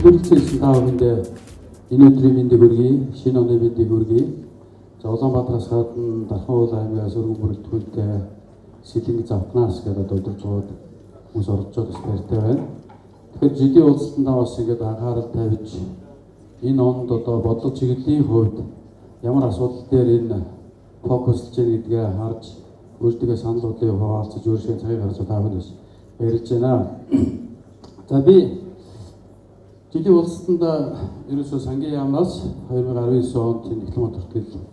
Төлөвлөсөн та бүхэндээ энэ өдрийн мэндийг хүргэе, шинэ оны мэндийг хүргэе. За Улаанбаатараас гадна Дархан уул аймгаас өргөн бүрэлдэхүүнт Сэлэнг Завтнаас гэдэг удирдлагууд хүмүүс орж байгаа баяртай байна. Тэгэхээр жилийн уулзалтанд бас ингээд анхаарал тавьж энэ онд одоо бодлого чиглэлийн хувьд ямар асуудал дээр энэ фокуслж байгаа гэдгээ харж өөртөө саналуудыг хуваалцаж өөрсдөө цагийг гаргаж та бүхэнд баярлж байна. За би жилийн уулзалтанд ерөөсөө сангийн яамнаас 2019 онд Эхлэн мод хүртэл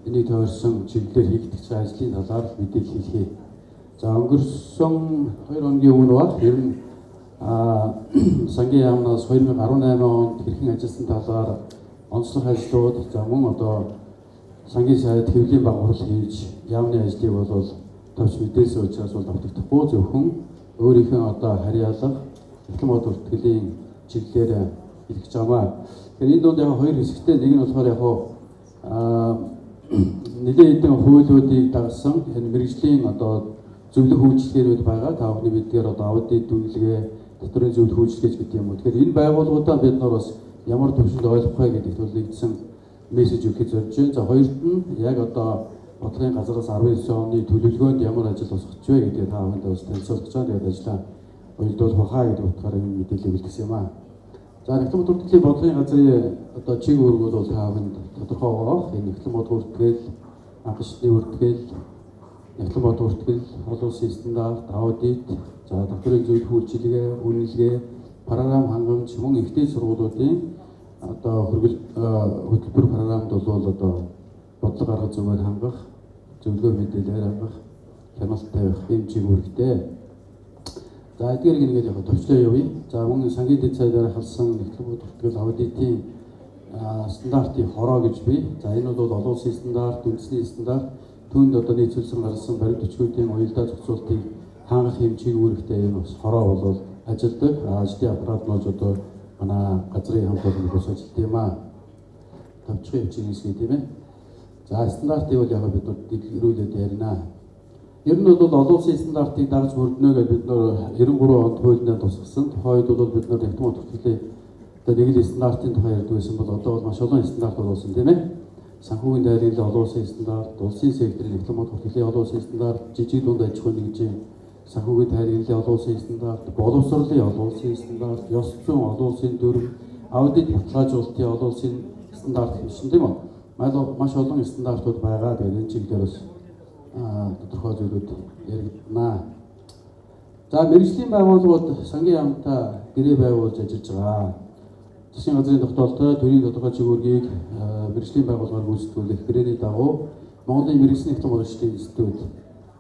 энийг тойрсон чиглэлээр хийгдэж байгаа ажлын талаар мэдээлэл хэлье. За өнгөрсөн 2 хоногийн өмнө баг ер нь сангийн яамнаас 2018 онд хэрхэн ажилласан талаар онцлог ажлууд за мөн одоо сангийн сайд хэвлэлийн багварал хийж яамны ажлыг бол товч мэдээлсэн учраас бол давтагдахгүй зөвхөн өөрийнхөө одоо харьяалах Эхлэн мод хүртлийн чиглэлээр хэлж байгаамаа. Тэгэхээр энэ донд яг хоёр хэсэгтэй нэг нь болохоор яг нэлээд хэдэн хуулиудыг дагсан энэ мэргэжлийн одоо зөвлөх үйлчлэгүүд байгаа. Та бүхний мэдгээр одоо аудит дүнлэгээ, доторын зөвлөх үйлчлэгч гэдэг юм уу. Тэгэхээр энэ байгууллагуудаа бид нар бас ямар төвшөнд ойлгох вэ гэдэгт бол нэгдсэн мессеж өгөхөд зорж байна. За хоёрт нь яг одоо бодлогын газраас 19 оны төлөвлөгөөнд ямар ажил босгож вэ гэдгийг та бүхэнд бас танилцуулж байгаа. Тэгээд ажлаа уялдуулах хаа гэдэг утгаараа энэ мэдээллийг бэлтгэсэн юм аа. За Эхлэн мод хүртлийн бодлогын газрын одоо чиг үүрэг бол та бүхэнд тодорхой байгаа. Энэ Эхлэн мод хүртэл анхшилтны хүртэл Эхлэн мод хүртэл олон улсын стандарт, аудит, за доторын зөвлөх үйлчилгээ, үнэлгээ, програм хангамж мөн ихтэй сургуулиудын одоо хөтөлбөр програмд бол одоо бодлого арга зүгээр хангах, зөвлөгөө мэдээлэл хангах, хяналт тавих юм чиг үүрэгтэй. За эдгээр ингээд яг төвчлөө явъя. За мөн сангийн дэд сайдаар халсан Эхлэн мод хүртэл аудитын стандартын хороо гэж бий. За энэ бол олон улсын стандарт, үндэсний стандарт, түүнд одоо нийцүүлсэн гарсан баримт бичгүүдийн уялдаа зохицуултыг хангах хэмжээг үүрэгтэй энэ бас хороо бол ажилдаг. Ажлын аппарат нууж одоо манай газрын хамт олон бос ажилт юм аа. Тавчхан хэмжээний хэсэг тийм ээ. За стандартыг бол яг бид нар дэлгэрүүлээд ярина. Ер нь бол олон улсын стандартыг дагаж мөрднө гэж бид нар 93 онд хуулинд тусгасан. Тухайд бол бид нар Эхлэн мод хүртлийн одоо нэг л стандартын тухай ярьдаг байсан бол одоо бол маш олон стандарт болсон тийм ээ. Санхүүгийн дайргын олон улсын стандарт, улсын секторын Эхлэн мод хүртлийн олон улсын стандарт, жижиг дунд аж ахуйн нэгжийн санхүүгийн дайргын олон улсын стандарт, боловсролын олон улсын стандарт, ёс зүйн олон улсын дүрм, аудит баталгаажуулалтын олон улсын стандарт гэсэн тийм үү. Маш олон стандартууд байгаа. Тэгээд энэ чиглэлээр бас тодорхой зүйлүүд яригдана. За мэргэжлийн байгууллагууд сангийн яамтай гэрээ байгуулж ажиллаж байгаа. Засгийн газрын тогтоолтой төрийн тодорхой чиглэлийг мэргэжлийн байгууллагаар гүйцэтгүүлэх гэрээний дагуу Монголын мэргэжлийн Эхлэн бодлогын институт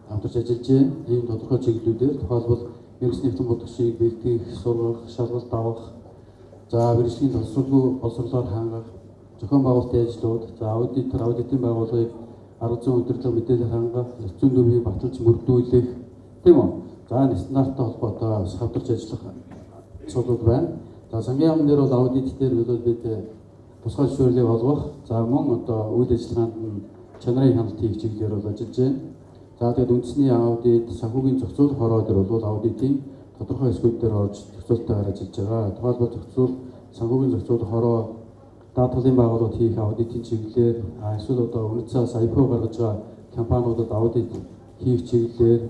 хамтарч ажиллаж байна. Ийм тодорхой чиглэлүүдээр тухайлбал мэргэжлийн Эхлэн бодлогыг бэлтгэх, сургах, шалгалт авах, за мэргэжлийн боловсролоор хангах, зохион байгуулалтын ажлууд, за аудитын байгууллагыг арга зүйн удирдлага мэдээлэл хангах, ёс зүйн дүрмийг баталж мөрдүүлэх тийм үү. За энэ стандарттай холбоотой хамтарч ажиллах асуудал байна. За сангийн яамн дээр бол аудит дээр бид тусгай зөвшөөрлийг олгох, за мөн одоо үйл ажиллагаанд нь чанарын хяналт хийх чиглэлээр бол ажиллаж байна. За тэгээд үндэсний аудит, санхүүгийн зохицуулах хороо дээр бол аудитын тодорхой хэсгүүд дээр орж зохицуулалтаар ажиллаж байгаа. Тухайлбал санхүүгийн зохицуулах хороо даатгалын байгууллагууд хийх аудитын чиглэлээр эсвэл одоо үнэт цаас IPO гаргаж байгаа компаниудад аудит хийх чиглэлээр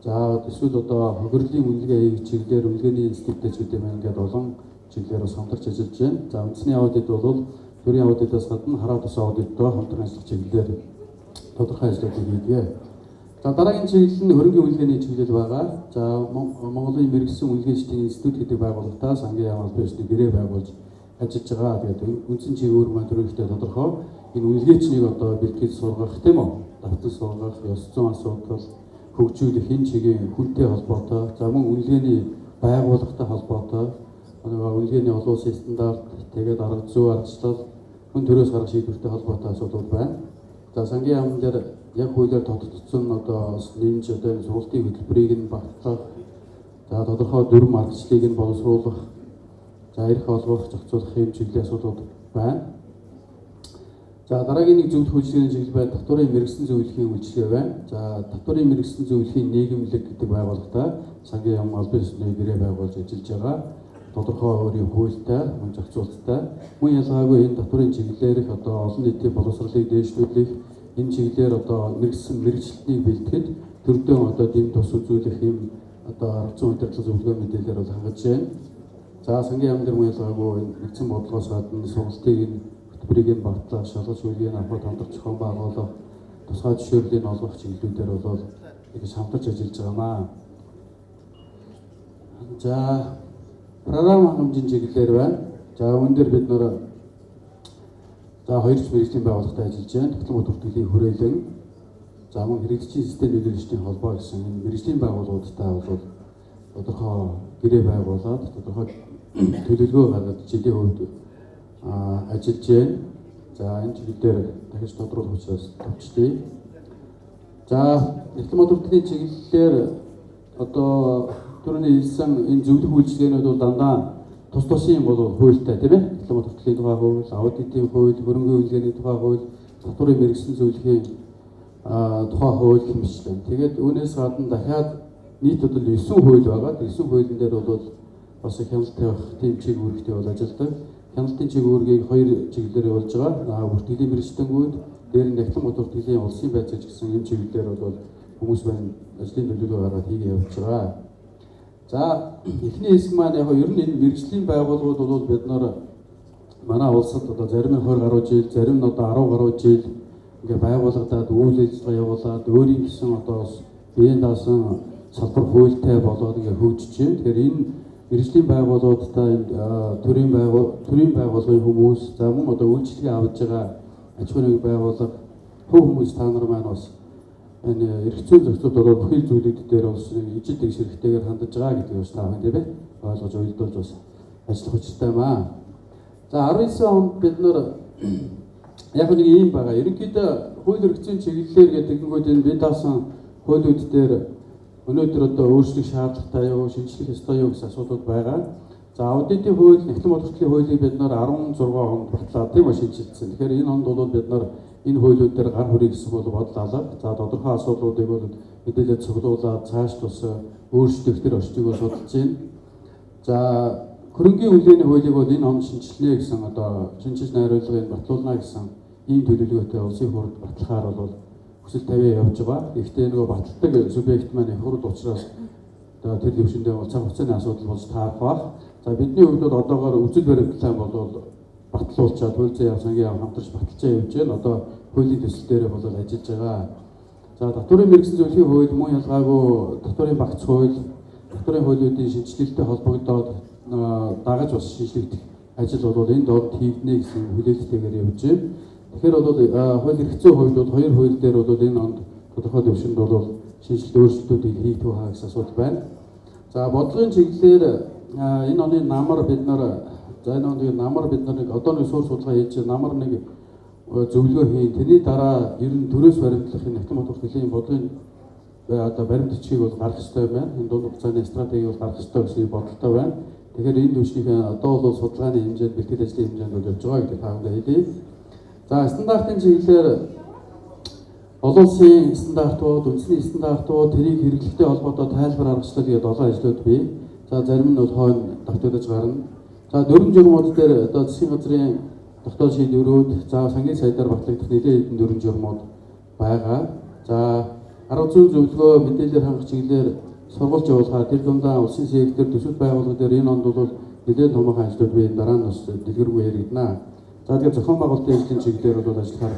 за эсвэл одоо хохирлын үнэлгээ хийх чиглэлээр үнэлгээний институттэй ч гэдэг юм ингээд олон чиглэлээр бас хамтарч ажиллаж байна. За үндэсний аудит бол төрийн аудитаас гадна хараа тус аудиттой хамтран ажиллах чиглэлээр тодорхой ажлуудыг хийдэг. За дараагийн чиглэл нь хөрөнгөний үнэлгээний чиглэл байгаа. За Монголын мэргэжлийн үнэлгээчдийн институт гэдэг байгууллагатаа сангийн яам албаны гэрээ байгуулж ажиллаж байгаа. Тэгээд үндсэн чиглэл маань төрөлхтөө тодорхой энэ үнэлгээчнийг одоо бэлтгэж сургах тийм үү? Давтаж сургах, ёс зүйн асуудал хөгжүүлэх энэ чигийн хүнтэй холбоотой, за мөн үнэлгээний байгууллагатай холбоотой, үнэлгээний олон улсын стандарт, тэгээд арга зүй аргачлал, хүн төрөөс гарах шийдвэртэй холбоотой асуудал байна. За сангийн яамн дээр яг хуулиар тодтогдсон одоо нэмж одоо энэ сургалтын хөтөлбөрийг нь багтаах, за тодорхой дүрм аргачлалыг нь боловсруулах, за эрх олгох, зохицуулах юм чиглэлийн асуудлууд байна. За дараагийн нэг зөвлөх үйлчлэгийн чиглэл байна. Татварын мэргэжлийн зөвлөхийн үйлчлэгээ байна. За татварын мэргэжлийн зөвлөхийн нийгэмлэг гэдэг байгууллагатай сангийн яам албан ёсны гэрээ байгуулж ажиллаж байгаа. тодорхой өөрийн хуультай, мөн зохицуулттай мөн ялгаагүй энэ татварын чиглэлээр их одоо олон нийтийн боловсролыг дээшлүүлэх энэ чиглэлээр одоо мэрэгсэн мэрэгчлэлтийг бэлтгэхэд төрдөө одоо дэм тус үзүүлэх юм одоо арга зүйн удирдлага зөвлөгөө мэдээлэлээр бол хангаж байна. За сангийн яамны мөн ялгаагүй нэгдсэн бодлогоос гадна сургалтыг энэ хөтөлбөрийг нь багтлах, шалгаж үйлийг авахд хамтарч зохион байгуулах, тусгай зөвшөөрлийг олгох чиглэлүүдээр бол ингэж хамтарч ажиллаж байгаамаа. За програм хангамжийн чиглэлээр байна. За үүн дээр бид нөр за хоёр ч мэргэжлийн байгууллагатай ажиллаж байна. Тогтмол бүртгэлийн хүрээлэн за мөн хэрэгжлийн систем нөлөөлөгчдийн холбоо гэсэн энэ мэргэжлийн байгууллагуудтай бол тодорхой гэрээ байгуулад тодорхой төлөвлөгөө гаргаж жилийн хувьд ажиллаж байна. За энэ чиглэлээр дахиж тодруулах учраас төвчлээ. За тогтмол бүртгэлийн чиглэлээр одоо түрүүний хэлсэн энэ зөвлөх үйлчилгээнүүд бол дандаа тус тусын бол хуультай тийм ээ. Тогтмол бүртгэлийн тухай хууль, аудитын хууль, хөрөнгөний үйлгээний тухай хууль, татварын мэргэжлийн зөвлөхийн тухай хууль хэмжлэн. Тэгээд үүнээс гадна дахиад нийт бол 9 хууль байгаа. 9 хуулийн дээр бол бас хяналт тавих тийм чиг үүрэгтэй бол ажилладаг. Хяналтын чиг үүргийг хоёр чиглэлээр явуулж байгаа. Бүртгэлийн мэргэжтэнгүүд, дээр нь нягтлан бүртгэлийн улсын байцаагч гэсэн энэ чиглэлээр бол хүмүүс байна ажлын төлөвлөгөө гаргаад хийгээ явуулж байгаа. За эхний хэсэг маань яг ер нь энэ мэргэжлийн байгууллагууд бол бид нар манай улсад одоо зарим нь 20 гаруй жил, зарим нь одоо 10 гаруй жил ингээ байгуулагдаад үйл ажиллагаа явуулаад өөрийн гэсэн одоо биеийн даасан салбар хуультай болоод ингээ хөгжиж байна. Тэгэхээр энэ мэргэжлийн байгууллагуудтай төрийн байгууллагын хүмүүс за мөн одоо үйлчлэгээ авж байгаа аж ахуйн нэгж байгууллага хувь хүмүүс та нар маань бас энэ эрх зүйн зохицуулт болоод бүхий зүйлүүд дээр бас ижил тэгш хэрэгтэйгээр хандаж байгаа гэдгийг бас та бүхэн тийм ээ ойлгож уйлдуулж бас ажиллах учиртай маа. За 19 онд бид нар яг нэг юм байгаа. Ерөнхийдөө хууль эрх зүйн чиглэлээр гэдэг нь энэ бид даасан хуулиуд дээр өнөөдөр одоо өөрчлөх шаардлагатай юу, шинжлэх ёстой юу гэсэн асуудал байгаа. За аудитын хууль, нягтлан бодлогын хуулийг бид нар 16 онд батлаад тийм үү шинжилсэн. Тэгэхээр энэ онд бол бид нар энэ хуулиуд дээр гар хүрээ гэсэн бол бодол алга. За тодорхой асуудлуудыг бол мэдээлэл цуглуулад цааш тус өөрчлөлт төр орчныг бол судалж байна. За хөрөнгөний үйлгээний хуулийг бол энэ онд шинжилнэ гэсэн одоо шинжилж найруулгыг батлуулна гэсэн ийм төлөвлөгөөтэй улсын хурлд батлахаар бол хүсэл тавиа явж байгаа. Гэхдээ нөгөө баталдаг субъект маань хурд учраас одоо тэр төвшөндөө цаг хугацааны асуудал болж таарах баг. За бидний хувьд бол одоогоор үзэл баримтлал бол батлуулчаад хууль зүйн сангийн яам хамтарч баталчаа явж байна. Одоо хуулийн төсөл дээр бол ажиллаж байгаа. За татварын мэргэжлийн зөвлөхийн хууль мөн ялгаагүй татварын багц хууль, татварын хуулиудын шинжилэлтэй холбогдоод дагаж бас шинжилгдэх ажил бол энэ доод хийгднэ гэсэн хүлээлттэйгээр явж байна. Тэгэхээр бол хууль эрх зүйн хувьд бол хоёр хууль дээр бол энэ онд тодорхой төвшөнд бол шинжилт өөрчлөлтүүдийг хийх хаа гэсэн асуудал байна. За бодлогын чиглэлээр энэ оны намар бид нар за энэ оны намар бид нар одоо нэг суурь судалгаа хийж намар нэг зөвлөгөө хийн. Тэрний дараа ер нь төрөөс баримтлах энэ нягтлан бодлогын бодлогын одоо баримт бичгийг бол гаргах ёстой байна. Энэ дунд хугацааны стратеги бол гаргах ёстой гэсэн бодолтой байна. Тэгэхээр энэ төвшнийг одоо бол судалгааны хэмжээнд бэлтгэл ажлын хэмжээнд бол явж байгаа гэдэг таамаглаа хэлье. За стандартын чиглэлээр олон улсын стандартууд, үндэсний стандартууд, тэрийг хэрэглэхтэй холбоотой тайлбар аргачлал гэдэг олон ажлууд бий. За зарим нь бол хойно давтагдаж гарна. За дөрвөн журмууд дээр одоо засгийн газрын тогтоол шийдвэрүүд, за сангийн сайдаар батлагдах нэлээд хэдэн дөрвөн журмууд байгаа. За арга зүйн зөвлөгөө мэдээлэл хангах чиглэлээр сургалт явуулахаар тэр дундаа улсын сектор төсөв байгууллага дээр энэ онд бол нэлээд томоохон ажлууд бий. Дараа нь бас дэлгэрэнгүй яригдана. За тэгээд зохион байгуулалтын ажлын чиглэлээр бол ажиллахаар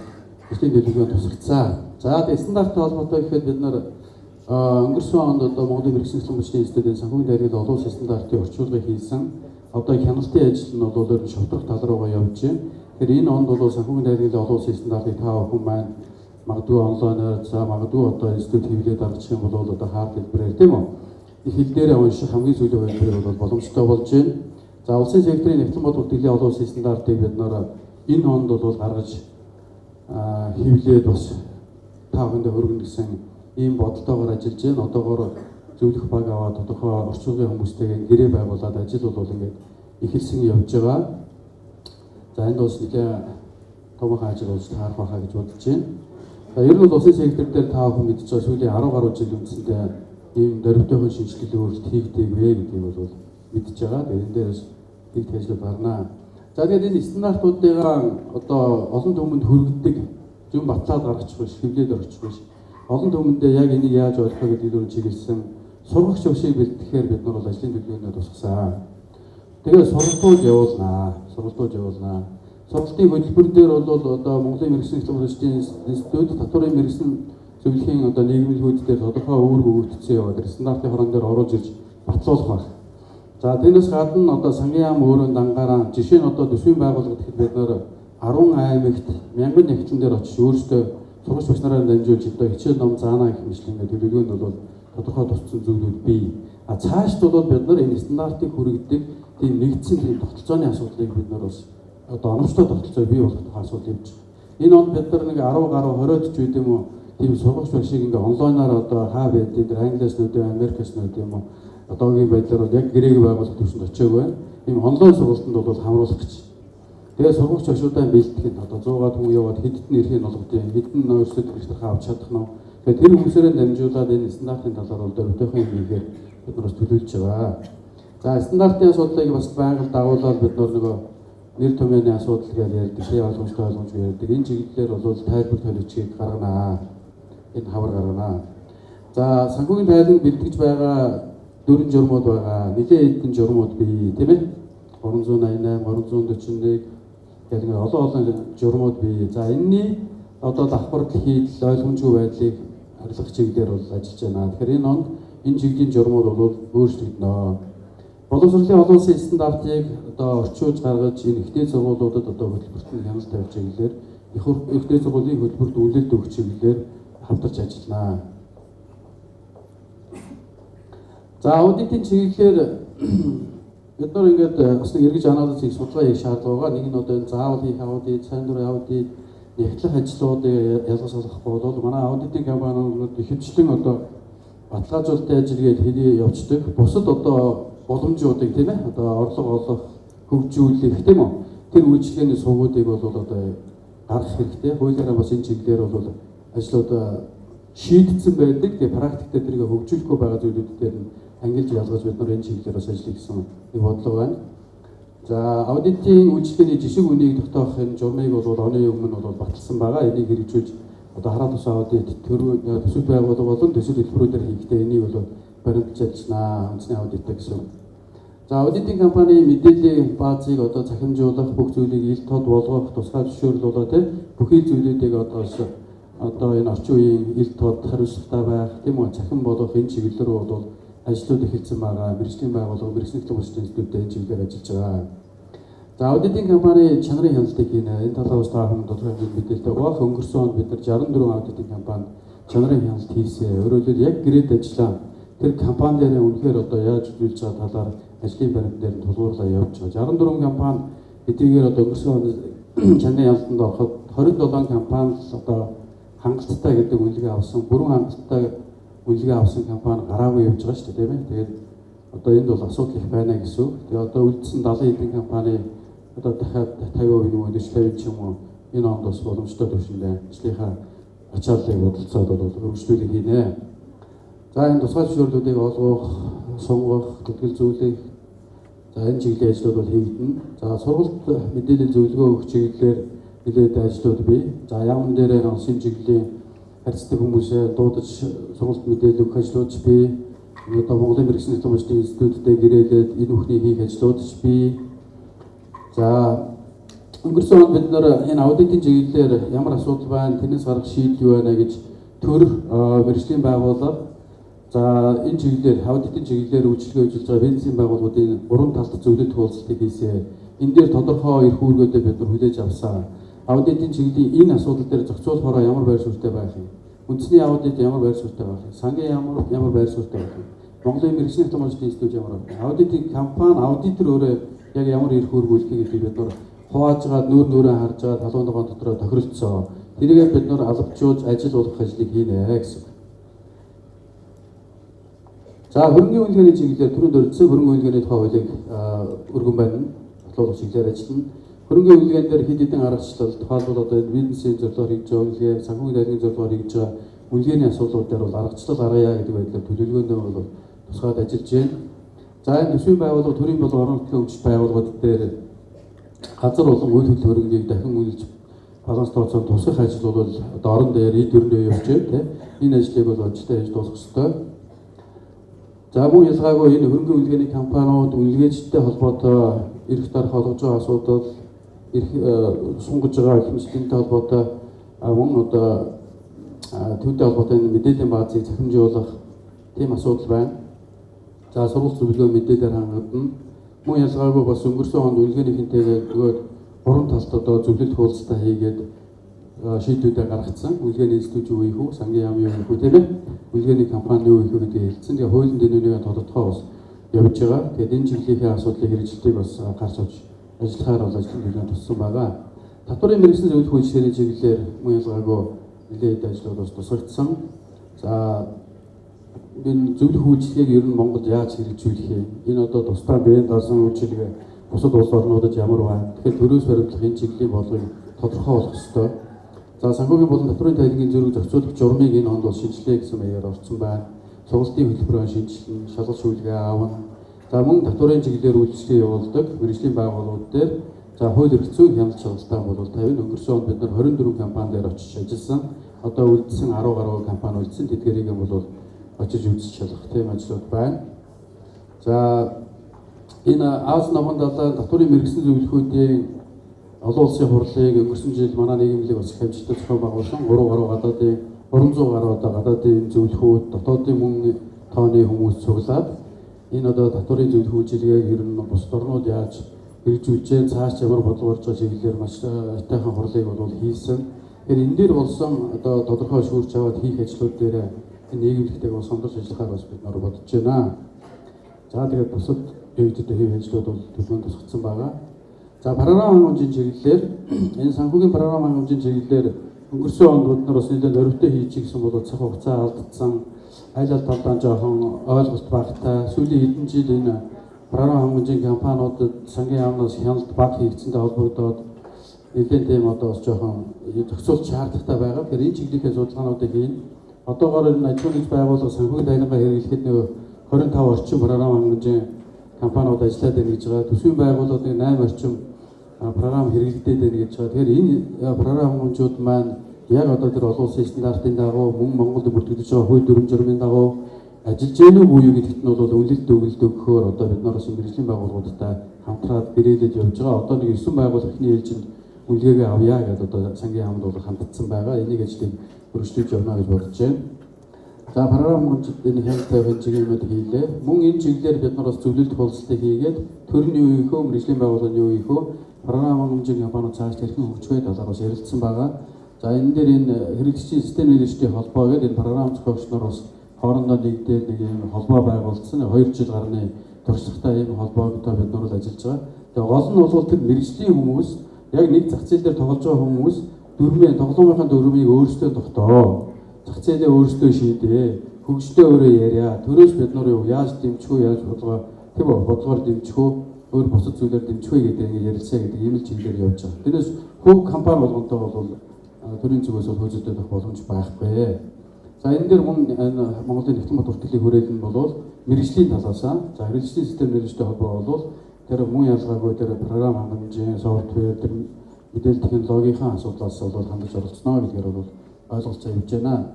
ажлын төлөвлөгөө тусгацсан. За тэгээд стандарттай холбоотой гэхэд бид нар өнгөрсөн онд одоо Монголын мэргэжлийн бичгийн институтын санхүүгийн дайргын олон улсын стандартын орчуулгыг хийсэн. Одоо хяналтын ажил нь бол өөр шавтрах тал руугаа явж байна. Тэгэхээр энэ онд бол санхүүгийн дайргын олон улсын стандартыг та бүхэн маань магадгүй онлайнаар за магадгүй одоо институт хэвлээд гаргачих юм бол одоо хаард хэлбэрээр тийм үү. Их хэл дээрээ унших хамгийн сүүлийн хэлбэрээр бол боломжтой болж байна. За улсын секторын нягтлан бодлогын олон улсын стандартыг бид нар энэ онд бол гаргаж хэвлээд бас та бүхэндээ хөргөн гэсэн ийм бодолтойгоор ажиллаж байна. Одоогоор зөвлөх баг аваад тодорхой орчуулгын хүмүүстэйгээ гэрээ байгуулад ажил бол ингээд эхэлсэн явж байгаа. За энд бас нэлээд томоохон ажил болж таарах байхаа гэж бодож байна. За ер нь бол улсын сектор дээр та бүхэн мэдж байгаа сүүлийн 10 гаруй жил үндсэндээ ийм дөрвтойхон шинжилгээ өөрчлөлт хийгдэгвэ гэдгийг бол мэдж байгаа. Тэгээд энэ дээрээс их ажил гарнаа. За тэгээд энэ стандартуудыгаа одоо олон түмэнд хүргэдэг зөв батлаад гаргачих биш, хэвлээд орчих биш. Олон түмэндээ яг энийг яаж ойлгох гэдэг нь чиглэсэн сургагч өшийг бэлтгэхээр бид нар бол ажлын төлөвлөгөөнд тусгасан. Тэгээд сургалтууд явуулнаа. Сургалтын хөтөлбөр дээр бол одоо Монголын мэргэжлийн технологийн институт татварын мэргэжлийн зөвлөхийн одоо нийгмилгүүд дээр тодорхой үүрэг өгөгдсөн яваад стандартын хорон дээр оруулж ирж батлуулах байна. За тэрнээс гадна одоо сангийн яам өөрөө дангаараа жишээ нь одоо төсвийн байгууллага гэхэд бид нэр 10 аймагт мянган нэгтлэн дээр очиж өөрсдөө сургагч багш нараа дамжуулж одоо хичээл ном заанаа гэх мэтлэн төлөвлөгөөнд бол тодорхой тусцсан зүйлүүд бий. А цаашд бол бид нар энэ стандартыг хүргэдэг тийм нэгдсэн тийм тогтолцооны асуудлыг бид нар бас одоо оновчтой тогтолцоо бий болгох асуудал явж байна. Энэ онд бид нар нэг 10 гаруй 20-д ч үгүй юм уу тийм сургагч багшийг ингээ онлайнаар одоо хаа байдгийг англиас нүд Америкас нүд юм уу одоогийн байдлаар бол яг гэрээг байгуулах төвшөнд очиагүй байна. Ийм онлайн сургалтанд бол хамруулах гэж. Тэгээ сургагч багшуудаа бэлтгэх одоо 100-аад хүн яваад хэдд нь ирэхийг олгодیں۔ Хэдэн нөөцлөд хэрэгтээ авч чадах нь. Тэгээ тэр хүмүүсээрээ дамжуулаад энэ стандартын талаар бол дөрөвдөхөн юм хийхээр бид нар бас төлөвлөж байгаа. За стандартын асуудлыг бас байнга дагуулаад бид нөгөө нэр томьёоны асуудал гэж ярьдаг, ойлгомжтой ярьдаг. Энэ чиглэлээр бол тайлбар төлөвчийг гарганаа. Энэ хавар гарганаа. За санхүүгийн тайлбар бэлтгэж байгаа 4 журмууд байгаа. Нэлээд хэдэн журмууд бий, тийм ээ? 388, 341 гэх мэт олон журмууд бий. За энэний одоо давхар хийдэл ойлгомжгүй байдлыг харилцах чиглэлээр бол ажиллаж байна. Тэгэхээр энэ онд энэ чиглэлийн журмууд бол өөрчлөгдөнө. Боловсролын олон улсын стандартыг одоо орчуулж гаргаж энэ ихтэй сургуулиудад одоо хөтөлбөрт нь хяналт тавьж чиглэлээр ихтэй сургуулийн хөтөлбөрт үлээлт өгөх чиглэлээр хамтарч ажиллана. За аудитын чиглэлээр бид нар ингээд бас нэг эргэж анализ хийх судалгаа хийх шаардлага байгаа. Нэг нь одоо энэ заавал хийх аудит, сайн дурын аудит, нэгтлэх ажлуудыг ялгаж олохгүй бол манай аудитын компаниуд ихэвчлэн одоо баталгаажуулалтын ажил гэж хэлий явцдаг. Бусад одоо боломжуудыг тийм ээ одоо орлого олох, хөгжүүлэх тийм үү? Тэр үйлчлэгээний сувгуудыг бол одоо гаргах хэрэгтэй. Хуулиараа бас энэ чиглэлээр бол ажлууд шийдсэн байдаг. Тэгээ практикт тэрийг хөгжүүлэхгүй байгаа зүйлүүд дээр нь ангилж ялгаж бид нар энэ чиглэлээр бас ажиллах гэсэн нэг бодлого байна. За аудитын үйлчлэгээний жишг үнийг тогтоох энэ журмыг бол оны өмнө бол баталсан байгаа. Энийг хэрэгжүүлж одоо хараа тус аудит төсөв байгууллага болон төсөв төлбөрүүдээр хийхдээ энийг бол баримтж ажиллана. Үндэсний аудиттай гэсэн. За аудитын компани мэдээллийн баазыг одоо захимжуулах, бүх зүйлийг ил тод болгох, тусгай зөвшөөрлөлөө тийм бүхий зүйлүүдийг одоо энэ орчин үеийн ил тод хариуцлагатай байх, тийм үү, захин болгох энэ чиглэл рүү бол ажлууд эхэлсэн байгаа. Мэргэжлийн байгууллага, мэргэжлийн технологийн институттэй энэ чиглэлээр ажиллаж байгаа. За аудитын компани чанарын хяналтыг хийнэ. Энэ талаас та бүхэн тодорхой мэдээлэлтэй байгаа. Өнгөрсөн онд бид нар 64 аудитын компанид чанарын хяналт хийсэн. Өөрөөр хэлбэл яг гэрээд ажиллаа. Тэр компаниудын үнэхээр одоо яаж үзүүлж байгаа талаар ажлын баримт дээр нь тулгуурлаа явуулж байгаа. 64 компани эдгээр одоо өнгөрсөн онд чанарын хяналтанд ороход 27 компани одоо хангалттай гэдэг үнэлгээ авсан. Бүрэн хангалттай үнэлгээ авсан компани гараагүй явж байгаа шүү дээ, тийм ээ. Тэгээд одоо энд бол асуудал их байна гэсэн үг. Тэгээд одоо үлдсэн 70 хэдэн компани одоо дахиад 50% юм уу 40% ч юм уу энэ онд бас боломжтой төвшөндөө ажлынхаа ачааллыг бодолцоод бол хөгжлүүлэх хийнэ. За энэ тусгай зөвшөөрлүүдийг олгох, сунгах, тэтгэл зүйлэх за энэ чиглэлийн ажлууд бол хийгдэнэ. За сургалт мэдээлэл зөвлөгөө өгөх чиглэлээр нэлээд ажлууд бий. За яамн дээр онсын чиглэлийн харьцдаг хүмүүсээ дуудаж сургалт мэдээлэл өгөх ажлууд бий. Одоо Монголын мэргэжлийн технологийн институттэй гэрээлээд энэ бүхний хийх ажлууд бий. За өнгөрсөн онд бид нар энэ аудитын чиглэлээр ямар асуудал байна, тэрнээс гарах шийдэл юу байна гэж төр мэргэжлийн байгууллага за энэ чиглэлээр аудитын чиглэлээр үйлчлэгээ үзүүлж байгаа бензин байгууллагуудын 3 талт зөвлөлт хуулцыг хийсэн. Энэ дээр тодорхой эрх үүргүүдээ бид нар хүлээж авсан. Аудитын чиглэлийн энэ асуудал дээр зохицуулахаараа ямар байр суурьтай байх юм? Үндэсний аудит ямар байр суурьтай байх юм? Сангийн ямар байр суурьтай байх юм? Монголын мэргэжлийн технологийн институт ямар байх юм? Аудитын компани, аудитор өөрөө яг ямар эрх үүрэг үлдэхийг гэдэг бид нар хуваажгаад нүүрээ харж байгаа талуун ногоон дотроо тохиролцсон. Тэрийг бид нар албажуулж ажил болгох ажлыг хийнэ гэсэн. За хөрөнгөний үнэлгээний чиглэлээр түрүүнд өргөсөн хөрөнгөний үнэлгээний тухай хуулийг өргөн байна. Батлуулах чиглэлээр ажиллана. Хөрөнгөний үнэлгээнд дээр хэд хэдэн аргачлал тухайлбал одоо бизнесийн зорилгоор хийж байгаа үнэлгээ, санхүүгийн дайргийн зорилгоор хийж байгаа үнэлгээний асуудлууд дээр бол аргачлал аргая гэдэг байдлаар төлөвлөгөөндөө бол тусгаад ажиллаж байна. За энэ төсвийн байгууллага төрийн болон орон нутгийн хөгжил байгууллагууд дээр газар болон үйл хөдлөлтийг дахин үнэлж баланс тооцоолох тусах ажил бол одоо орон дээр эд өрнөө явж байна тийм. Энэ ажлыг бол ожилтаа хийж дуусгах ёстой. За мөн ялгаагүй энэ хөрөнгө үнэлгээний компаниуд үнэлгээчтэй холбоотой эрх дарах олгож байгаа асуудал, эрх сунгаж байгаа хэмжлэнтэй холбоотой мөн одоо түүнтэй холбоотой мэдээллийн баазыг захимжуулах тийм асуудал байна. За сургууль зөвлөгөө мэдээлэлээр хангадна. Мөн ялгаагүй бас өнгөрсөн онд үнэлгээнийхэнтэйгээ нөгөө гурван талд одоо зөвлөлт хуулцтай хийгээд шийдвүүдээ гаргацсан. Үнэлгээний институт юу ийх үү, сангийн яам юу ийх үү тийм ээ. Үнэлгээний компани юу ийх үү гэдгийг хэлсэн. Тэгээ хуулийн дэвнүүнийг тодотгоо бас явж байгаа. Тэгээд энэ чиглэлийн асуудлыг хэрэгжилтийг бас гарч авч ажиллахаар бол ажлын төлөв туссан байгаа. Татварын мэргэжлийн зөвлөх үйлчлэгийн чиглэлээр мөн ялгаагүй нэлээд ажлууд бас тусагдсан. За энэ зөвлөх үйлчлэгийг ер нь Монголд яаж хэрэгжүүлэх юм? Энэ одоо тусдаа брэнд орсон үйлчлэгээ бусад улс орнуудад ямар байна? Тэгэхээр төрөөс баримтлах энэ чиглэлийн бодлогыг тодорхой болох ёстой. За санхүүгийн болон татварын тайлангийн зэрэг зохицуулах журмыг энэ онд бол шинжилгээ гэсэн маягаар орсон байна. Сургалтын хөтөлбөрөөр шинжилнэ, шалгалт шүүлгээ аавна. За мөн татварын чиглэлээр үйлчлэгээ явуулдаг мэргэжлийн байгууллагууд дээр за хууль эрх зүйн хяналт шалгалтаа бол 50 өнгөрсөн онд бид нар 24 компани дээр очиж ажилласан. Одоо үлдсэн 10 гаруй компани үлдсэн. Тэдгэрийг бол очиж үзэж шалгах тийм ажлууд байна. За энэ Аз намхан далайн татварын мэргэжлийн зөвлөхүүдийн олон улсын хурлыг өнгөрсөн жил манай нийгэмлэг бас хэмжигдэж зохион байгуулсан 3 гаруй гадаадын 300 гаруй одоо гадаадын зөвлөхүүд дотоодын мөн тооны хүмүүс цуглаад энэ одоо татварын зөвлөх үйлчилгээг ер нь бусад орнууд яаж хэрэгжүүлж, цааш ямар бодлого гарч байгаа чиглэлээр маш айтайхан хурлыг бол хийсэн. Тэгэхээр энэ дээр болсон одоо тодорхой шүүрч аваад хийх ажлууд дээр нийгэмлэгтэйг бас хандаж ажиллахаар бас бид нар бодож байна. За тэгээд бусад дэвтэд хийх ажлууд бол төлөвлөнд тусгацсан байгаа. За програм хангамжийн чиглэлээр энэ санхүүгийн програм хангамжийн чиглэлээр өнгөрсөн онд бид нар бас нэлээд зорилттой хийж гисэн бол цаг хугацаа алдсан, аль аль талдаа жоохон ойлголт багтай, сүүлийн хэдэн жил энэ програм хангамжийн компаниудад сангийн яамнаас хяналт баг хийгдсэнтэй холбогдоод нэлээд тийм одоо бас жоохон зохицуулт шаардлагатай байгаа. Тэгэхээр энэ чиглэлийн судалгаануудыг хийн. Одоогоор энэ аж ахуйн байгууллага санхүүгийн тайлангаа хэрэглэхэд нөгөө 25 орчим програм хангамжийн компаниуд ажиллаад байна гэж байгаа. Төсвийн байгууллагын 8 орчим програм хэрэглэгдээд байна гэж байгаа. Тэгэхээр энэ програм хангамжууд маань яг одоо тэр олон улсын стандартын дагуу мөн Монголд бүртгэгдэж байгаа хууль дүрм журмын дагуу ажиллаж гэнэ үү юу гэдэгт нь бол үнэлэлт өгөлт өгөхөөр одоо бид нар бас мэргэжлийн байгууллагуудтай хамтраад бэрээлж явж байгаа. Одоо нэг 9 байгууллага ихний ээлжинд үнэлгээгээ авъя гэдэг одоо сангийн яамд бол хандсан байгаа. Энийг ажлыг өргөжлөж явна гэж бодож байна. За програм хангамжийн хяналттай хэмжээгнүүд хийлээ. Мөн энэ чиглэлээр бид нар бас зөвлөлт хуулцыг хийгээд төр нь юу ийх вэ, мэргэжлийн байгууллага юу ийх вэ, програм хангамжийн компаниуд цааш хэрхэн хөгжих вэ талаар бас ярилцсан байгаа. За энэ дээр энэ хэрэгжлийн систем нэршлийн холбоо гэдэг энэ програм зохиогч нар бас хоорондоо нэгдээд нэг юм холбоо байгуулсан. 2 жил гарны туршлагатай ийм холбоогтой бид нар ажиллаж байгаа. Тэгээ гол нь бол тэр мэргэжлийн хүмүүс яг нэг зах зээл дээр тоглож байгаа хүмүүс дөрмийн тоглоомынхаа дөрмийг өөрсдөө тогтоо. Зах зээлээ өөрсдөө шийдээ. Хөгжлөө өөрөө яриа. Төрөөс бид нар юу яаж дэмжих үү, яаж бодлогоор дэмжих үү, өөр бусад зүйлээр дэмжих үү гэдэг ингэ ярилцаа гэдэг ийм л чиглэлээр явж байгаа. Тэрнээс хөв компани болгонтой бол төрийн зүгээс бол хөөцөлдөх боломж байхгүй. За энэ дээр мөн Монголын нэгтгэн бод хүртлийн хүрээлэн бол мэргэжлийн талаасаа за хэрэгжлийн систем нэрштэй холбоо бол тэр мөн ялгаагүй тэр програм хангамжийн софтвер тэр мэдээлэл технологийн асуудлаас бол хандаж оролцсноо гэдгээр бол ойлголцоо явж байна.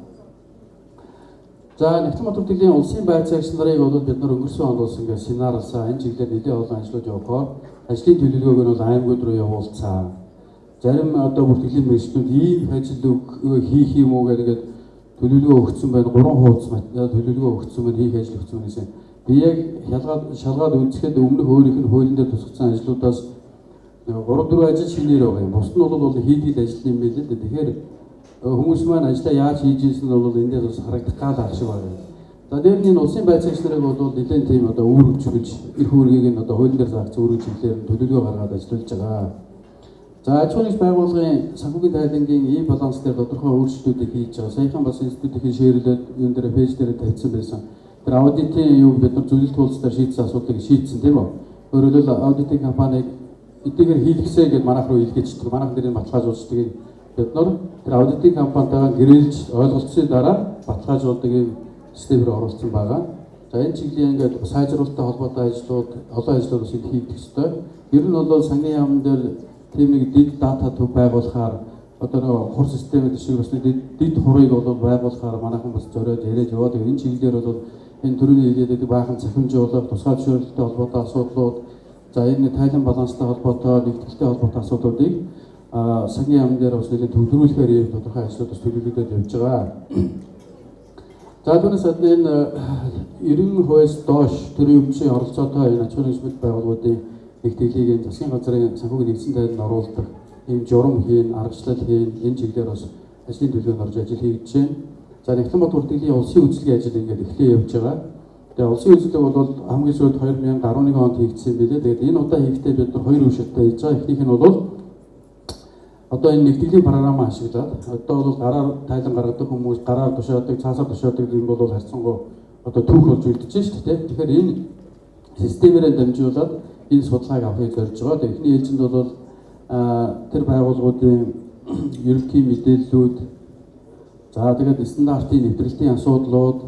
За нэгтгэн бод хүртлийн улсын байцаагч нарыг бол бид нар өнгөрсөн онд бас ингээд семинарласаа энэ чиглэлээр нэлээд олон ажлууд явуулахаар ажлын төлөвлөгөөг нь бол аймагуд руу явуулцаа. Зарим одоо бүртгэлийн мэргэжлүүд ийм ажил хийх юм уу гэдэг төлөвлөгөө өгсөн байна. 3 хуудас төлөвлөгөө өгсөн байна, хийх ажил өгсөн гэсэн. Би яг шалгаад үзэхэд өмнөх өөрийнх нь хуулийн дээр тусгацсан ажлуудаас 3-4 ажил шинээр байгаа юм. Бус нь бол хийдэг ажил юм байл л дээ. Тэгэхээр хүмүүс маань ажлаа яаж хийж ийсэн нь бол эндээс бас харагдах гал ах шиг байна. За дээр нь улсын байцаагч нарыг бол нэлээд тийм одоо үүргэжүүлж эрх үүргийг нь одоо хуулийн дээр заагдсан үүрэг чиглэлээр төлөвлөгөө гаргаад ажиллаж байгаа. За аж ахуйн байгууллагын санхүүгийн тайлангийн ийм баланс дээр тодорхой өөрчлөлтүүдийг хийж байгаа. Саяхан бас институтийн шеэрлээд энэ дээр пэйж дээр тавьсан байсан. Тэр аудитын юу бид нар зөвлөлт хуулцаар шийдсэн асуудлыг шийдсэн тийм үү? Өөрөөр хэлбэл аудитын компаниг эдгээр хийлгэсэй гэж манайх руу илгээчдэг. Манайх дээр баталгаажуулдаг юм. Бид нар тэр аудитын компанитайгаа гэрээлж ойлголцсны дараа баталгаажуулдаг юм системээр оруулсан байгаа. За энэ чиглэлийн ингээд сайжруулалттай холбоотой ажлууд, олон ажлууд бас хийгдэх ёстой. Ер нь бол сангийн яамн дээр тийм нэг дид дата төв байгуулахаар одоо нэг хур системүүд шиг бас дид хурыг бол байгуулахаар манайхан бас зориод яриад яваад энэ чиглэлээр бол энэ төрөний хэлээд баахан цахимжуулах, тусгай зөвшөөрлөлттэй холбоотой асуудлууд, за энэ тайлан баланстай холбоотой, нэгтгэлтэй холбоотой асуудлуудыг сангийн яамн дээр бас нэлээд төвлөрүүлэхээр ийм тодорхой ажлууд бас төлөвлөгдөд явж байгаа. За түүнээс гадна энэ 90% доош төрийн өмчийн оролцоотой энэ аж ахуйн нэгжмэл байгууллагуудын нэгтгэлийг энэ засгийн газрын санхүүгийн нэгдсэн тайланд оруулах ийм журам хийн, аргачлал хийн, энэ чиглэлээр бас ажлын төлөвлөгөөнд орж ажил хийж байна. За Нягтланбат бүртгэлийн улсын үйлчлэгийн ажил ингээд эхлээ явж байгаа. Тэгээ улсын үйлчлэг бол хамгийн сүүлд 2011 онд хийгдсэн билээ. Тэгээд энэ удаа хийхдээ бид нар хоёр үе шаттай хийж байгаа. Эхнийх нь бол одоо энэ нэгтгэлийн програм ашиглаад одоо бол гараар тайлан гаргадаг хүмүүс, гараар тушаадаг, цаасаар тушаадаг юм бол харьцангуй одоо түүх болж үлдэж байна шүү дээ. Тэгэхээр энэ системээр дамжуулаад энэ судалгааг авахыг зорж байгаа. Тэгээ эхний ээлжинд бол тэр байгууллагуудын ерөнхий мэдээллүүд, за тэгээд стандартын нэвтрэлтийн асуудлууд,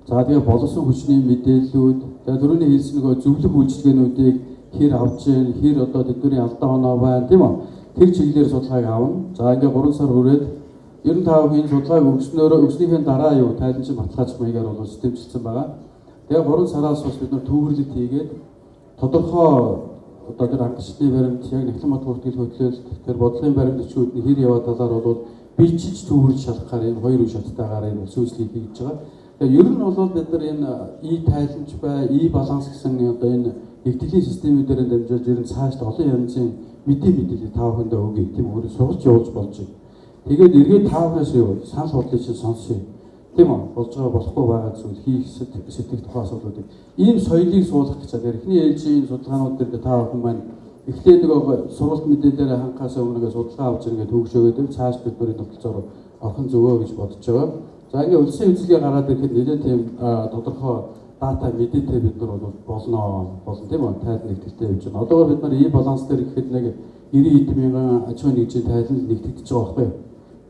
за тэгээд боловсон хүчний мэдээллүүд, за түрүүний хэлсэн нөгөө зөвлөх үйлчилгээнүүдийг хэр авч जैन, хэр одоо тэдний алдаа оноо байна тийм үү? Тэр чиглэлээр судалгааг авна. За ингээ 3 сар хүрээд 95 энэ судалгааг өгснөхийн дараа юу тайланчин баталгаач маягаар бол системчилсэн байгаа. Тэгээ 3 сараас бас бид нар төвөрлөлт хийгээд тодорхой одоо тэр хангалттай баримт яг Нягтланбат бүртгэл хөтлөлт тэр бодлогын баримтчүүдний хэр яваад талаар бол бичиж төвөрлж шалгахаар энэ хоёр үе шаттайгаар энэ сүйслийг хийж байгаа. Тэгээ ер нь бол бид нар энэ тайланч бай, баланс гэсэн одоо энэ нэгтгэлийн системүүдээр дамжуулж ер нь цааш олон янзын мэдээлэл та бүхэндээ өгье тийм өөрөө сурч явуулж болж байна. Тэгээд эргээд таавнаас юу санал бодлыг чинь сонсъё. Тийм үү? Болж байгаа болохгүй байгаа зүйл хийх сэтгэх тухай асуудлуудыг ийм соёлыг суулгах гэж байгаа. Эхний ээлжийн судалгаанууд дээр та бүхэн маань эхлээд нөгөө сургалт мэдээлэлээр хангахаас өмнө судалгаа авч ингээд төгшөөгөөд цааш бид бүрийн тогтолцоор орхон зөвөө гэж бодож байгаа. За ингээд улсын үйлчлэгээ гараад ирэхэд нэлээд тийм тодорхой дата мэдээтэй бид нар бол болно тийм үү? Тайлан нэгтгэжтэй явж байна. Одоогоор бид нар баланс дээр гэхэд нэг 90 мянган аж ахуйн нэгжийн тайлан нэгтгэж байгаа байхгүй юу?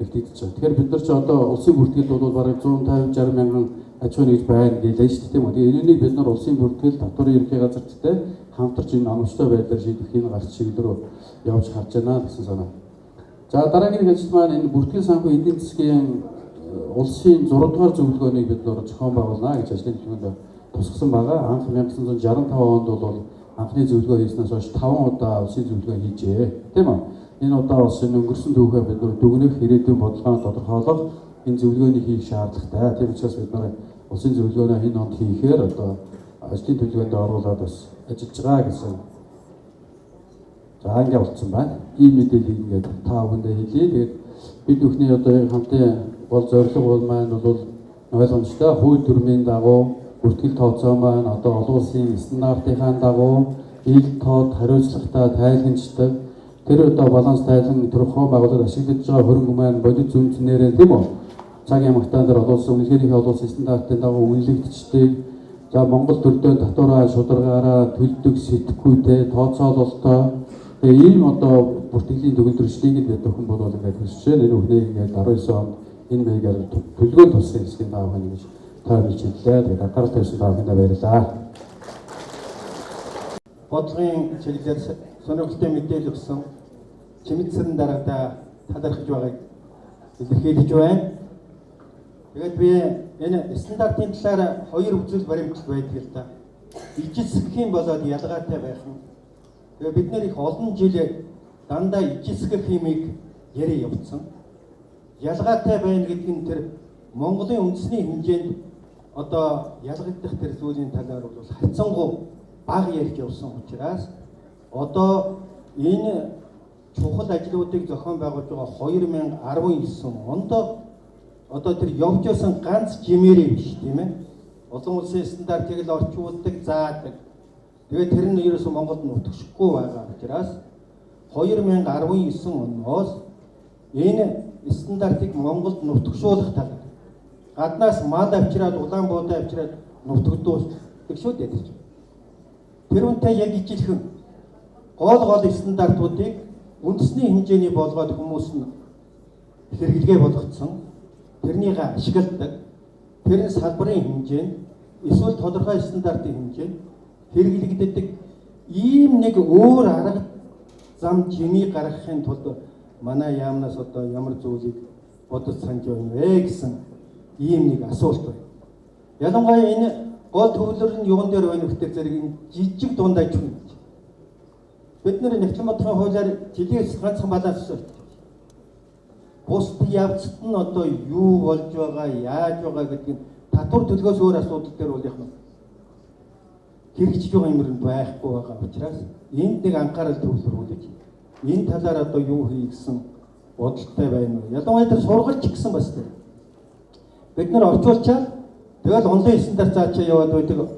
Нэгтгэж байгаа. Тэгэхээр бид нар ч одоо улсын бүртгэл бол бараг 150-60 мянган аж ахуйн нэгж байна гэлээ шүү дээ тийм үү? Тэгээ энэнийг бид нар улсын бүртгэл татварын ерөнхий газарчтай хамтарч энэ оновчтой байдлаар шийдэх энэ гарц чиглэл рүү явж харж байна гэсэн санаа. За дараагийн ажил маань энэ бүртгэл санхүү эдийн засгийн улсын 6 дугаар зөвлөгөөнийг бид нар зохион байгуулна гэж ажлын төлөвлөгөөнд тусгасан байгаа. Анх 1965 онд бол анхны зөвлөгөө хийснээс хойш 5 удаа улсын зөвлөгөө хийжээ. Тийм үү? Энэ удаа бас өнгөрсөн түүхээ бид нар дүгнэх ирээдүйн бодлогоо тодорхойлох энэ зөвлөгөөнийг хийх шаардлагатай. Тийм учраас бид нар улсын зөвлөгөөнөө энэ онд хийхээр одоо ажлын төлөвлөгөөнд оруулаад бас ажиллаж байгаа гэсэн. За ингэ болцсон байна. Ийм мэдээллийг ингээд та бүхэндээ хэлье. Тэгээд бид бүхний одоо хамтын гол зорилго бол маань бол ойлгомжтой хууль дүрмийн дагуу бүртгэл тооцоо маань одоо олон улсын стандартынхаа дагуу ил тод хариуцлагатай тайланчдаг тэр одоо баланс тайлан төрхөө байгууллагад ашиглаж байгаа хөрөнгө маань бодит зүйнчнэрээ тийм үү? Цагийн магтаан дээр олон улсын үнэлгээнийхээ олон улсын стандартын дагуу үнэлэгдчихдэг. За Монгол төрдөө татвараа шударгаараа төлдөг сэтгхүйтэй тооцоололтой. Тэгээ ийм одоо бүртгэлийн төгөлдрөшлийг бид бүхэн бол ингээд хүсэж байна. Энэ үхнийг ингээд 19 онд энэ маягаар төлөвлөгөө тулсан хэсгийн даавхан гэж тайлбарч хэллээ. Тэгээд анхаарал тавьсан та бүхэнд баярлалаа. Бодлогын чиглэлээр сонирхолтой мэдээлэл өгсөн Чимэдсэрэн дараагта талархаж байгааг илэрхийлж байна. Тэгээд би энэ стандартын талаар хоёр үзэл баримтал байдаг л да. Ижил сэхэхийн болоод ялгаатай байх нь. Тэгээд бид нэр их олон жил дандаа ижил сэхэх хэмийг яриа явуулсан. Ялгаатай байна гэдэг нь тэр Монголын үндэсний хэмжээнд одоо ялгагдах тэр зүйлийн талаар бол харьцангуй бага ярьж явсан учраас одоо энэ чухал ажлуудыг зохион байгуулж байгаа 2019 онд одоо тэр явж байсан ганц жимээрээ биш тийм ээ. Олон улсын стандартыг л орчуулдаг, заадаг. Тэгээд тэр нь ерөөсөө Монголд нутагшгүй байгаа учраас 2019 оноос энэ стандартыг Монголд нутагшуулах талаар гаднаас мал авчираад улаан буудаа авчираад нутагдуулдаг шүү дээ. Тэр үнтэй яг ижилхэн гол стандартуудыг үндэсний хэмжээний болгоод хүмүүс нь хэрэглэгээ болгоцсон. Тэрнийг ашигладаг. Тэр салбарын хэмжээнд эсвэл тодорхой стандартын хэмжээ хэрэглэгддэг ийм нэг өөр арга зам жимийг гаргахын тулд манай яамнаас одоо ямар зүйлийг бодож санаж байна вэ гэсэн ийм нэг асуулт байна. Ялангуяа энэ гол төвлөр нь юун дээр байна гэхээр зэрэг жижиг дундаж хүн. Бид нэр нэгтлэн бодлогын хуулиар жилээс ганцхан баланс өгдөг. Бусд явцад нь одоо юу болж байгаа, яаж байгаа гэдгийг татвар төлгөөс өөр асуудал дээр бол яг хэрэгжиж байгаа юм байхгүй байгаа учраас энд нэг анхаарал төвлөрүүлж энэ талаар одоо юу хий гэсэн бодолтой байна уу? Ялангуяа тэр сургалт гэсэн бас тэр. Бид нар орчуулчаад тэгэл онлайн стандарт заачаа яваад байдаг.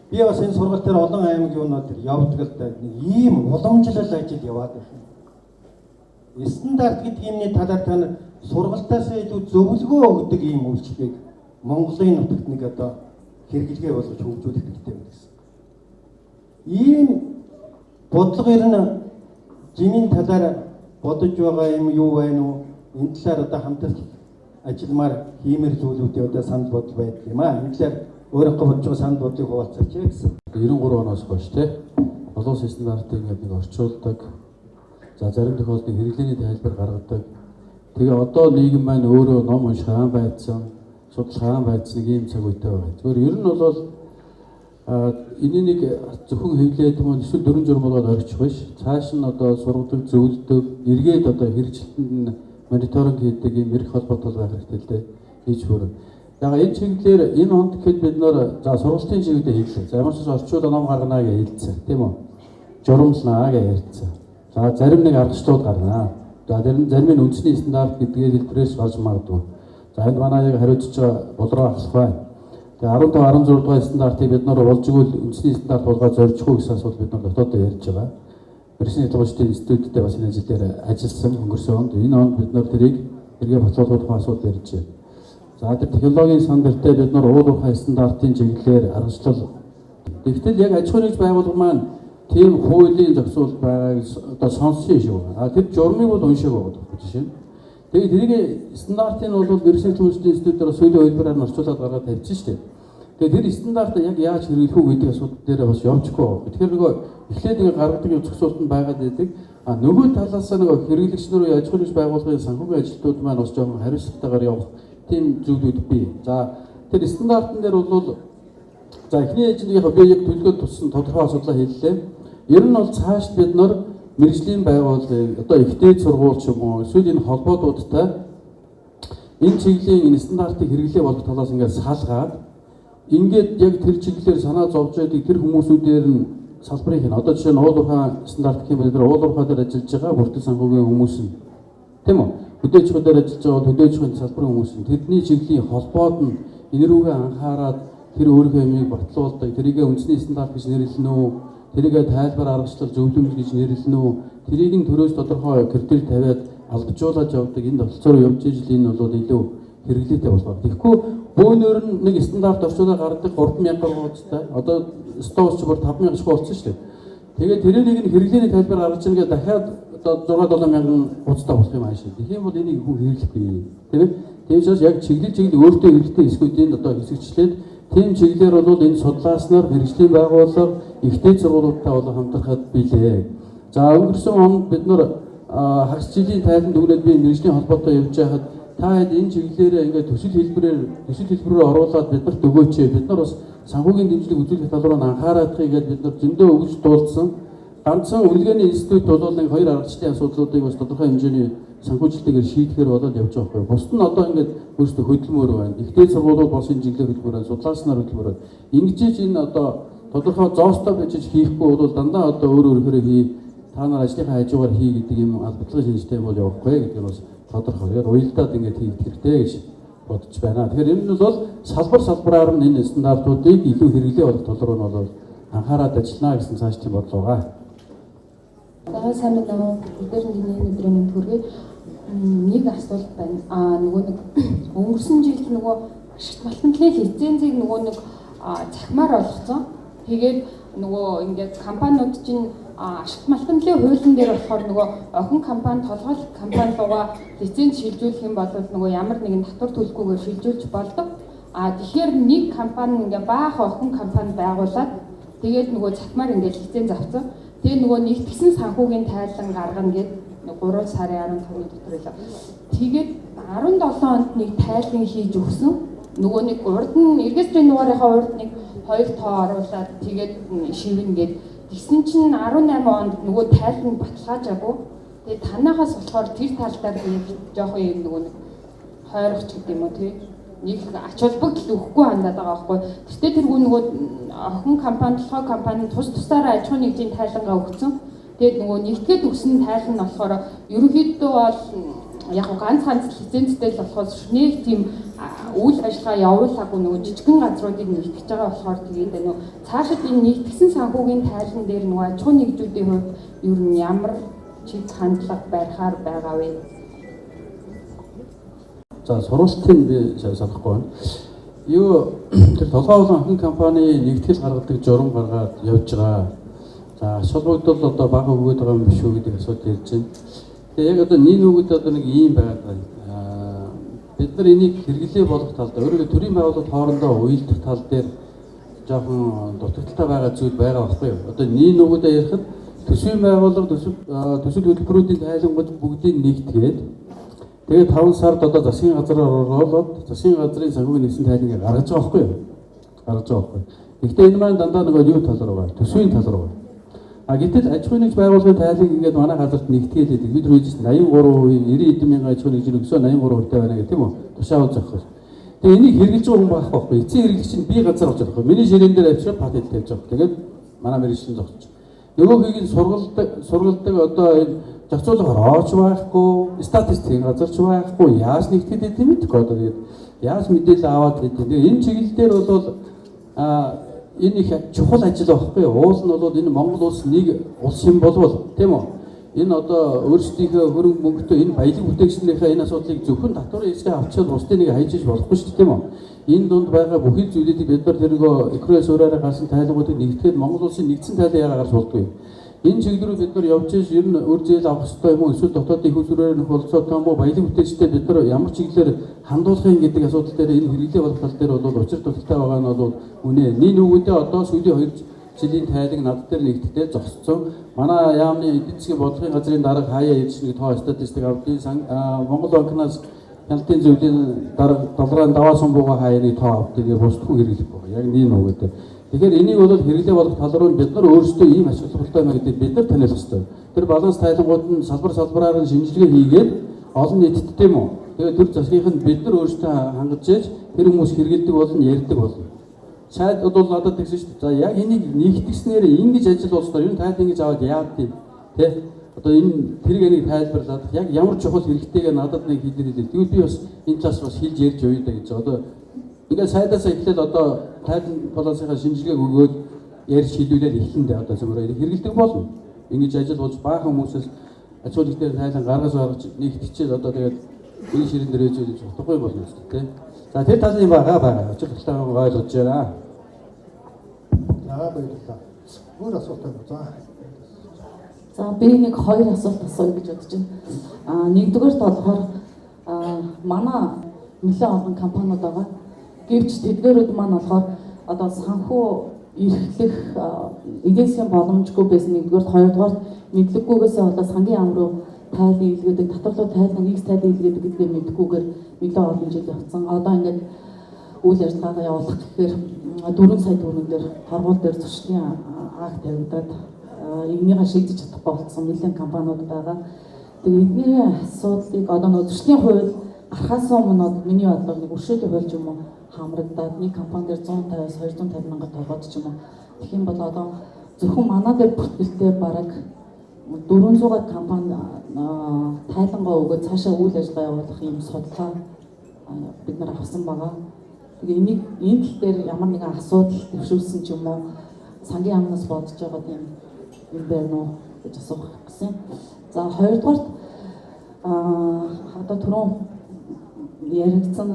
Би бас энэ сургалт дээр олон аймаг юунууд явдаг л да. Ийм уламжлал ажил яваад байна. Стандарт гэдэг юмны талаар та сургалтаас илүү зөвлөгөө өгдөг ийм үйлчлэгийг Монголын нутагт нэг одоо хэрэгжлэгээ болгож хөгжүүлэх хэрэгтэй байна гэсэн. Ийм бодлого ер нь жимийн талаар бодож байгаа юм юу байна уу? Энэ талаар одоо хамтарч ажилламаар хиймэр зүйлүүдээ одоо санал бодол байдаг юм аа. Энэ талаар өөрөөхөө бодож байгаа санал бодлыг хуваалцаач гэсэн. 93 оноос хойш тий олон улсын стандартыг ингээд орчуулдаг. За зарим тохиолдолд хэрэглээний тайлбар гаргадаг. Тэгээ одоо нийгэм маань өөрөө ном унших хаан байцсан, судалж хаан байцсан ийм цаг үетэй байгаа. Зүгээр ер нь бол энийг нэг зөвхөн хэвлээд юм эсвэл дөрөн журм болгоод орчих биш. Цааш нь одоо сургадаг, зөвлөдөг, эргээд одоо хэрэгжилтэнд нь мониторинг хийдэг юм эрх холбоотой байх хэрэгтэй л дээ. Хийж хөрөв. Яг энэ чиглэлээр энэ онд гэхэд бид нөр за сургалтын чиглэлээр хийлээ. За ямар ч орчуулга ном гарганаа гэж хэлсэн, тийм үү? Журамлнаа гэж ярьсан. За зарим нэг аргачлалууд гарнаа. За зарим нь үндэсний стандарт гэдгээр хэлбэрээс болж магадгүй. За энд манай яг хариуцж байгаа болроо ахлах байна. Тэгээ 15 16 дугаар стандартыг бид нар болж игэл үндэсний стандарт болгоод зорчих уу гэсэн асуулт бид нар дотоодоо ярьж байгаа. Бэрсний тулгуурлын институттэй бас энэ ажил дээр ажилласан өнгөрсөн онд энэ онд бид нар тэрийг эргээ боцоолгох тухай асуудал ярьж байна. За тэр технологийн стандартай бид нар уулуурхай стандартын чиглэлээр аргачлал. Тэгвэл яг аж ахуйн нэгж байгууллага маань тийм хуулийн зохицуулалт байгааг одоо сонссон шүү. Тэр журмыг бол уншаагүй байгаа жишээ нь. Тэгээд тэрийг стандартыг нь бол Бэрсний төвлөрлийн институтээр сүүлийн хэлбэрээр орчуулад гаргаад тавьчихсан шүү дээ. Тэгээд тэр стандарт яг яаж хэрэглэх үү гэдэг асуудал дээр бас явчихгүй байгаа. Тэгэхээр нөгөө эхлээд ингэ гаргадаг юм зохицуулалт нь байгаад байдаг. Нөгөө талаас нь нөгөө хэрэглэгч нар аж ахуйн байгууллагын санхүүгийн ажилтнууд маань бас жоохон хариуцлагатайгаар явах тийм зүйлүүд бий. За тэр стандартн дээр бол за эхний ээлжинд би яг төлөвлөгөөд туссан тодорхой асуудлаа хэллээ. Ер нь бол цааш бид нар мэргэжлийн байгууллагыг одоо ихтэй сургууль ч юм уу эсвэл энэ холбоодуудтай энэ чиглэлийн энэ стандартыг хэрэглээ болох талаас ингээд салгаад ингээд яг тэр чиглэлээр санаа зовж байдаг тэр хүмүүсүүдээр нь салбарыг хийн. Одоо жишээ нь уулуурхай стандарт гэх юм бол тэр уулуурхай дээр ажиллаж байгаа бүртгэл санхүүгийн хүмүүс нь тийм үү? Хөдөөж ахуйн дээр ажиллаж байгаа хөдөөж ахуйн салбарын хүмүүс нь тэдний чиглэлийн холбоод нь энэ рүүгээ анхаарад тэр өөрийнхөө юмыг батлуулдаг тэрийг үндэсний стандарт гэж нэрлэнэ үү? Тэрийг тайлбар аргачлал зөвлөмж гэж нэрлэнэ үү? Тэрийг нь төрөөс тодорхой критерий тавиад албажуулаад явдаг энэ тогтолцоор явж ижил энэ бол илүү хэрэглээтэй болгоо. Тэгэхгүй бөөнөр нь нэг стандарт орчуулаад гаргадаг 3000 гооцтой. Одоо стовч бүр 5000 шиг болсон шүү дээ. Тэгээд тэрийг нь хэрэглээний тайлбар гаргаж иргээ дахиад одоо 6-7000 гооцтой болох юм аашаа. Тэгэх юм бол энийг хүн хэрэглэхгүй. Тэгээд яг чиглэл өөртөө хэрэгтэй эсгүүдийн одоо хэсэгчлээд тийм чиглэлээр бол энэ судлааснаар мэргэжлийн байгууллага ихтэй сургуулиудтай болон хамтрахад билээ. За өнгөрсөн онд бид нар хагас жилийн тайланд өгнөд би мэргэжлийн холбоотой явж байхад та хэд энэ чиглэлээр ингээд төсөл хэлбэрээр оруулаад биднэрт өгөөч. Бид нар бас санхүүгийн дэмжлэг үзүүлэх тал руу анхаараадахыг гээд бид нар зөндөө өгж дуулсан. Ганцхан үнэлгээний институт бол нэг хоёр аргачлалын асуудлуудыг бас тодорхой хэмжээний санхүүжилтээр шийдэхээр болоод явж байгаа байхгүй. Бусд нь одоо ингээд өөрсдөө хөдөлмөр байна. Ихтэй сургуулиуд бас энэ чиглэлээр хөдөлмөр, судлааснаар хөдөлмөр. Ингэж энэ одоо тодорхой зоостой байж хийхгүй бол дандаа одоо өөрөөр хий та нар ажлынхаа хажуугаар хий гэдэг юм албадлагын шинжтэй бол явахгүй гэдэг нь бас тодорхой. Яг уялдаад ингээд хийх хэрэгтэй гэж бодож байна. Тэгэхээр энэ нь бол салбараар нь энэ стандартуудыг илүү хэрэглээ болох тал руу нь бол анхаарал ажиллана гэсэн цааш тийм бодлоо байгаа. За сайн байна уу? Өдөрний өдрийн мэнд хүргэе. Нэг асуулт байна. Нөгөө нэг өнгөрсөн жилд нөгөө ашигт малтанлын лицензийг нөгөө нэг цахимаар олгоцсон. Тэгээд нөгөө ингээд компаниуд чинь ашигт малтанлын хуулийн дээр болохоор нөгөө охин компани толгой компани руугаа лиценз шилжүүлэх юм бол нөгөө ямар нэгэн татвар төлөхгүйгээр шилжүүлж болдог. Тэгэхээр нэг компани ингээ баах охин компани байгуулад тэгээд нөгөө цахимаар ингээ лиценз авсан. Тэгээ нөгөө нэгтгэсэн санхүүгийн тайлан гаргана гэд 3 сарын 15-ны дотор илүү. Тэгээд 17 онд нэг тайлан хийж өгсөн. Нөгөө нэг урд нь регистрийн дугаарынхаа урд нэг 2 тоо оруулаад тэгээд шивнэ гэд. Тэгсэн чинь 18 онд нөгөө тайлан баталгаажаагүй. Тэгээд танахаас болохоор тэр талдаар жоохон юм нөгөө нэг хойрох ч гэдэг юм уу тий. Нэг ач холбогдол өгөхгүй хандаад байгаа байхгүй. Гэхдээ тэргүй нөгөө охин компани, толгой компани тус тусаараа аж ахуйн нэгжийн тайлангаа өгсөн. Тэгээд нөгөө нэгтгэд өгсөн тайлан нь болохоор ерөнхийдөө бол яг ганц лицензтэй л болохоос нэг тийм үйл ажиллагаа явуулаагүй нөгөө жижигхэн газруудыг нэгтгэж байгаа болохоор тэгээд нөгөө цаашид энэ нэгтгэсэн санхүүгийн тайлан дээр нөгөө аж ахуйн нэгжүүдийн хувьд ер нь ямар чиг хандлага байхаар байгаа вэ? За сурвалжтын би санахгүй байна. Юу тэр толгой болон охин компани нэгтгэл гаргадаг журам гаргаад явж байгаа. За ач холбогдол одоо бага өгөөд байгаа юм биш үү гэдэг асуудал ирж байна. Тэгээ яг одоо нин үгэд одоо нэг ийм байгаад байна. Бид нар энийг хэрэглээ болох талд өөрөөр төрийн байгууллагууд хоорондоо уялдах тал дээр жоохон дутагдaltaй байгаа зүйл байгаа байхгүй юу? Одоо нин үгэдээ ярихад төсвийн байгууллага төсөл хөтөлбөрүүдийн тайлангууд бүгдийг нэгтгээд тэгээд 5 сард одоо засгийн газраар оролцоод засгийн газрын санхүүгийн нэгсэн тайланыг гаргаж байгаа байхгүй юу? Гаргаж байгаа байхгүй. Гэхдээ энэ маань дандаа нэг юу тал руу байна? Төсвийн тал руу байна. Гэтэл аж ахуйн нэгж байгууллагын тайланг ингээд манай газарт нэгтгээлээд бид хөөж 83%, 90 эдэн мянган аж ахуйн нэгжийн өгсөө 83% байна гэх тийм үү? Тушаал зохих. Тэгээ энийг хэрэгжилж байгаа хүн байх байхгүй. Эцсийн хэрэглэгч нь би газар болж байгаа байхгүй. Миний ширээн дээр авчираад патент тавьж байгаа. Тэгээд манай мэргэжлийн зогсож. Нөгөөгийг нь сургалдаг одоо энэ зохицуулахаар орж байхгүй, статистикийн газар ч байхгүй, яаж нэгтгэдэг гэдэг мэдэхгүй одоо тэгээд яаж мэдээлэл аваад гэдэг. Тэгээ энэ чиглэл дээр бол энэ их чухал ажил байхгүй юу? Уул нь бол энэ Монгол улс нэг улс юм болвол тийм үү? Энэ одоо өөрсдийнхөө хөрөнгө мөнгөтэй энэ баялаг бүтээгдэхүүнийхээ энэ асуудлыг зөвхөн татварын хэсгээ авчираад бусдын нэг хайжиж болохгүй шүү дээ тийм үү? Энэ дунд байгаа бүхэл зүйлүүдийг бид нар тэрнгөө экрээс өөрөөр гарсан тайлбаруудыг нэгтгэхэд Монгол улсын нэгдсэн тайлбар яагаад гарч болдгүй? Энэ чиглэлээр бид нар явж ийш ер нь үр зээл авах хэрэгтэй юм уу? Эсвэл дотоодын их усрээр нөх болцоод том уу баялаг бүтээгчтэй бид нар ямар чиглэлээр хандуулахын гэдэг асуудал дээр энэ хэрэглээ болох тал дээр бол учир дутагтай байгаа нь бол үнэ. Нин үгэдээ одоо сүүлийн 2 жилийн тайлаг над дээр нэгтгэж зогсцсон. Манай яамны эдийн засгийн бодлогын газрын дарга хаяа ирж нэг тоо статистик авдгийн Монгол банкнаас хяналтын зөвлөлийн дарга долларын даваа сумбууга хаяаны тоо авдгийг бусдгүй хэрэглэхгүй. Яг нин үгэдээ. Тэгэхээр энийг бол хэрэглээ болох тал руу бид нар өөрсдөө ийм ач холбогдолтой юм гэдэг бид нар таниулах хэрэгтэй. Тэр баланс тайлангууд нь салбараар нь шинжилгээ хийгээд олон нийтэд тийм үү. Тэгээд төр засгийнх нь бид нар өөрсдөө хангаж яаж тэр хүмүүс хэрэгэлдэг болно, ярьдаг болно. Сайд бол надад тэгсэн шүү дээ. За яг энийг нэгтгэснээр ингэж ажил болсноор энэ тайлбар ингэж аваад яад тийм тий. Одоо энэ тэрэг энийг тайлбарлаад яг ямар чухал хэрэгтэйгээ надад нэг хэлээд. Тэгвэл би бас энэ талаас бас хэлж ярьж явъя да гэж. Одоо ингээд сайдаас эхлээд одоо тайлбар балансынхаа шинжилгээг өгөөд ярьж хэлүүлээд эхлэн дээ одоо зөвхөн хэрэгэлдэг болно. Ингэж ажил болж баахан хүмүүсээс аж ахуйн дээр тайлбар гаргаж нэгтгэж одоо тэгээд энэ ширээн дээр ээж гэж утгагүй болно шүү дээ тий. За тэр талын байгаа. Учир талтайгаа ойлгож байна. За баярлалаа. Өөр асуулт байна. За би нэг 2 асуулт асууя гэж бодож байна. Нэгдүгээрт болохоор манай нэлээд олон компаниуд байгаа. Гэвч тэдгээрүүд маань болохоор одоо санхүү эрхлэх эдийн засгийн боломжгүй байсан нэгдүгээр, хоёрдугаар мэдлэггүйгээсээ болоод сангийн ам руу тайлан илгээдэг, татварлуу тайлан X тайлан илгээдэг гэдгээ мэдгүйгээр нэлээд олон жил явцсан. Одоо ингээд үйл ажиллагаагаа явуулах гэхээр 4 сая төгрөгөөр торгууль дээр зуршлын акт тавигдаад энэнийг шийдэж чадахгүй болсон нэлээд компаниуд байгаа. Тэгээ эдний асуудлыг одоо нөө зуршлын хууль гарахаас өмнө миний бодлоор нэг өршөөдөө хууль юм уу хамрагдаад нэг компани дээр 150-аас 250 мянга торгоод ч юм уу. Тэгэх юм бол одоо зөвхөн манай дээр бүртгэлтэй бараг 400 компани тайлангаа өгөөд цаашаа үйл ажиллагаа явуулах юм судалгаа бид нар авсан байгаа. Тэгээ энийг энэ тал дээр ямар нэгэн асуудал төвшүүлсэн ч юм уу сангийн амнаас бодож байгаа юм байна уу гэж асуух гэсэн. За хоёрдугаарт одоо түрүүн яригдсан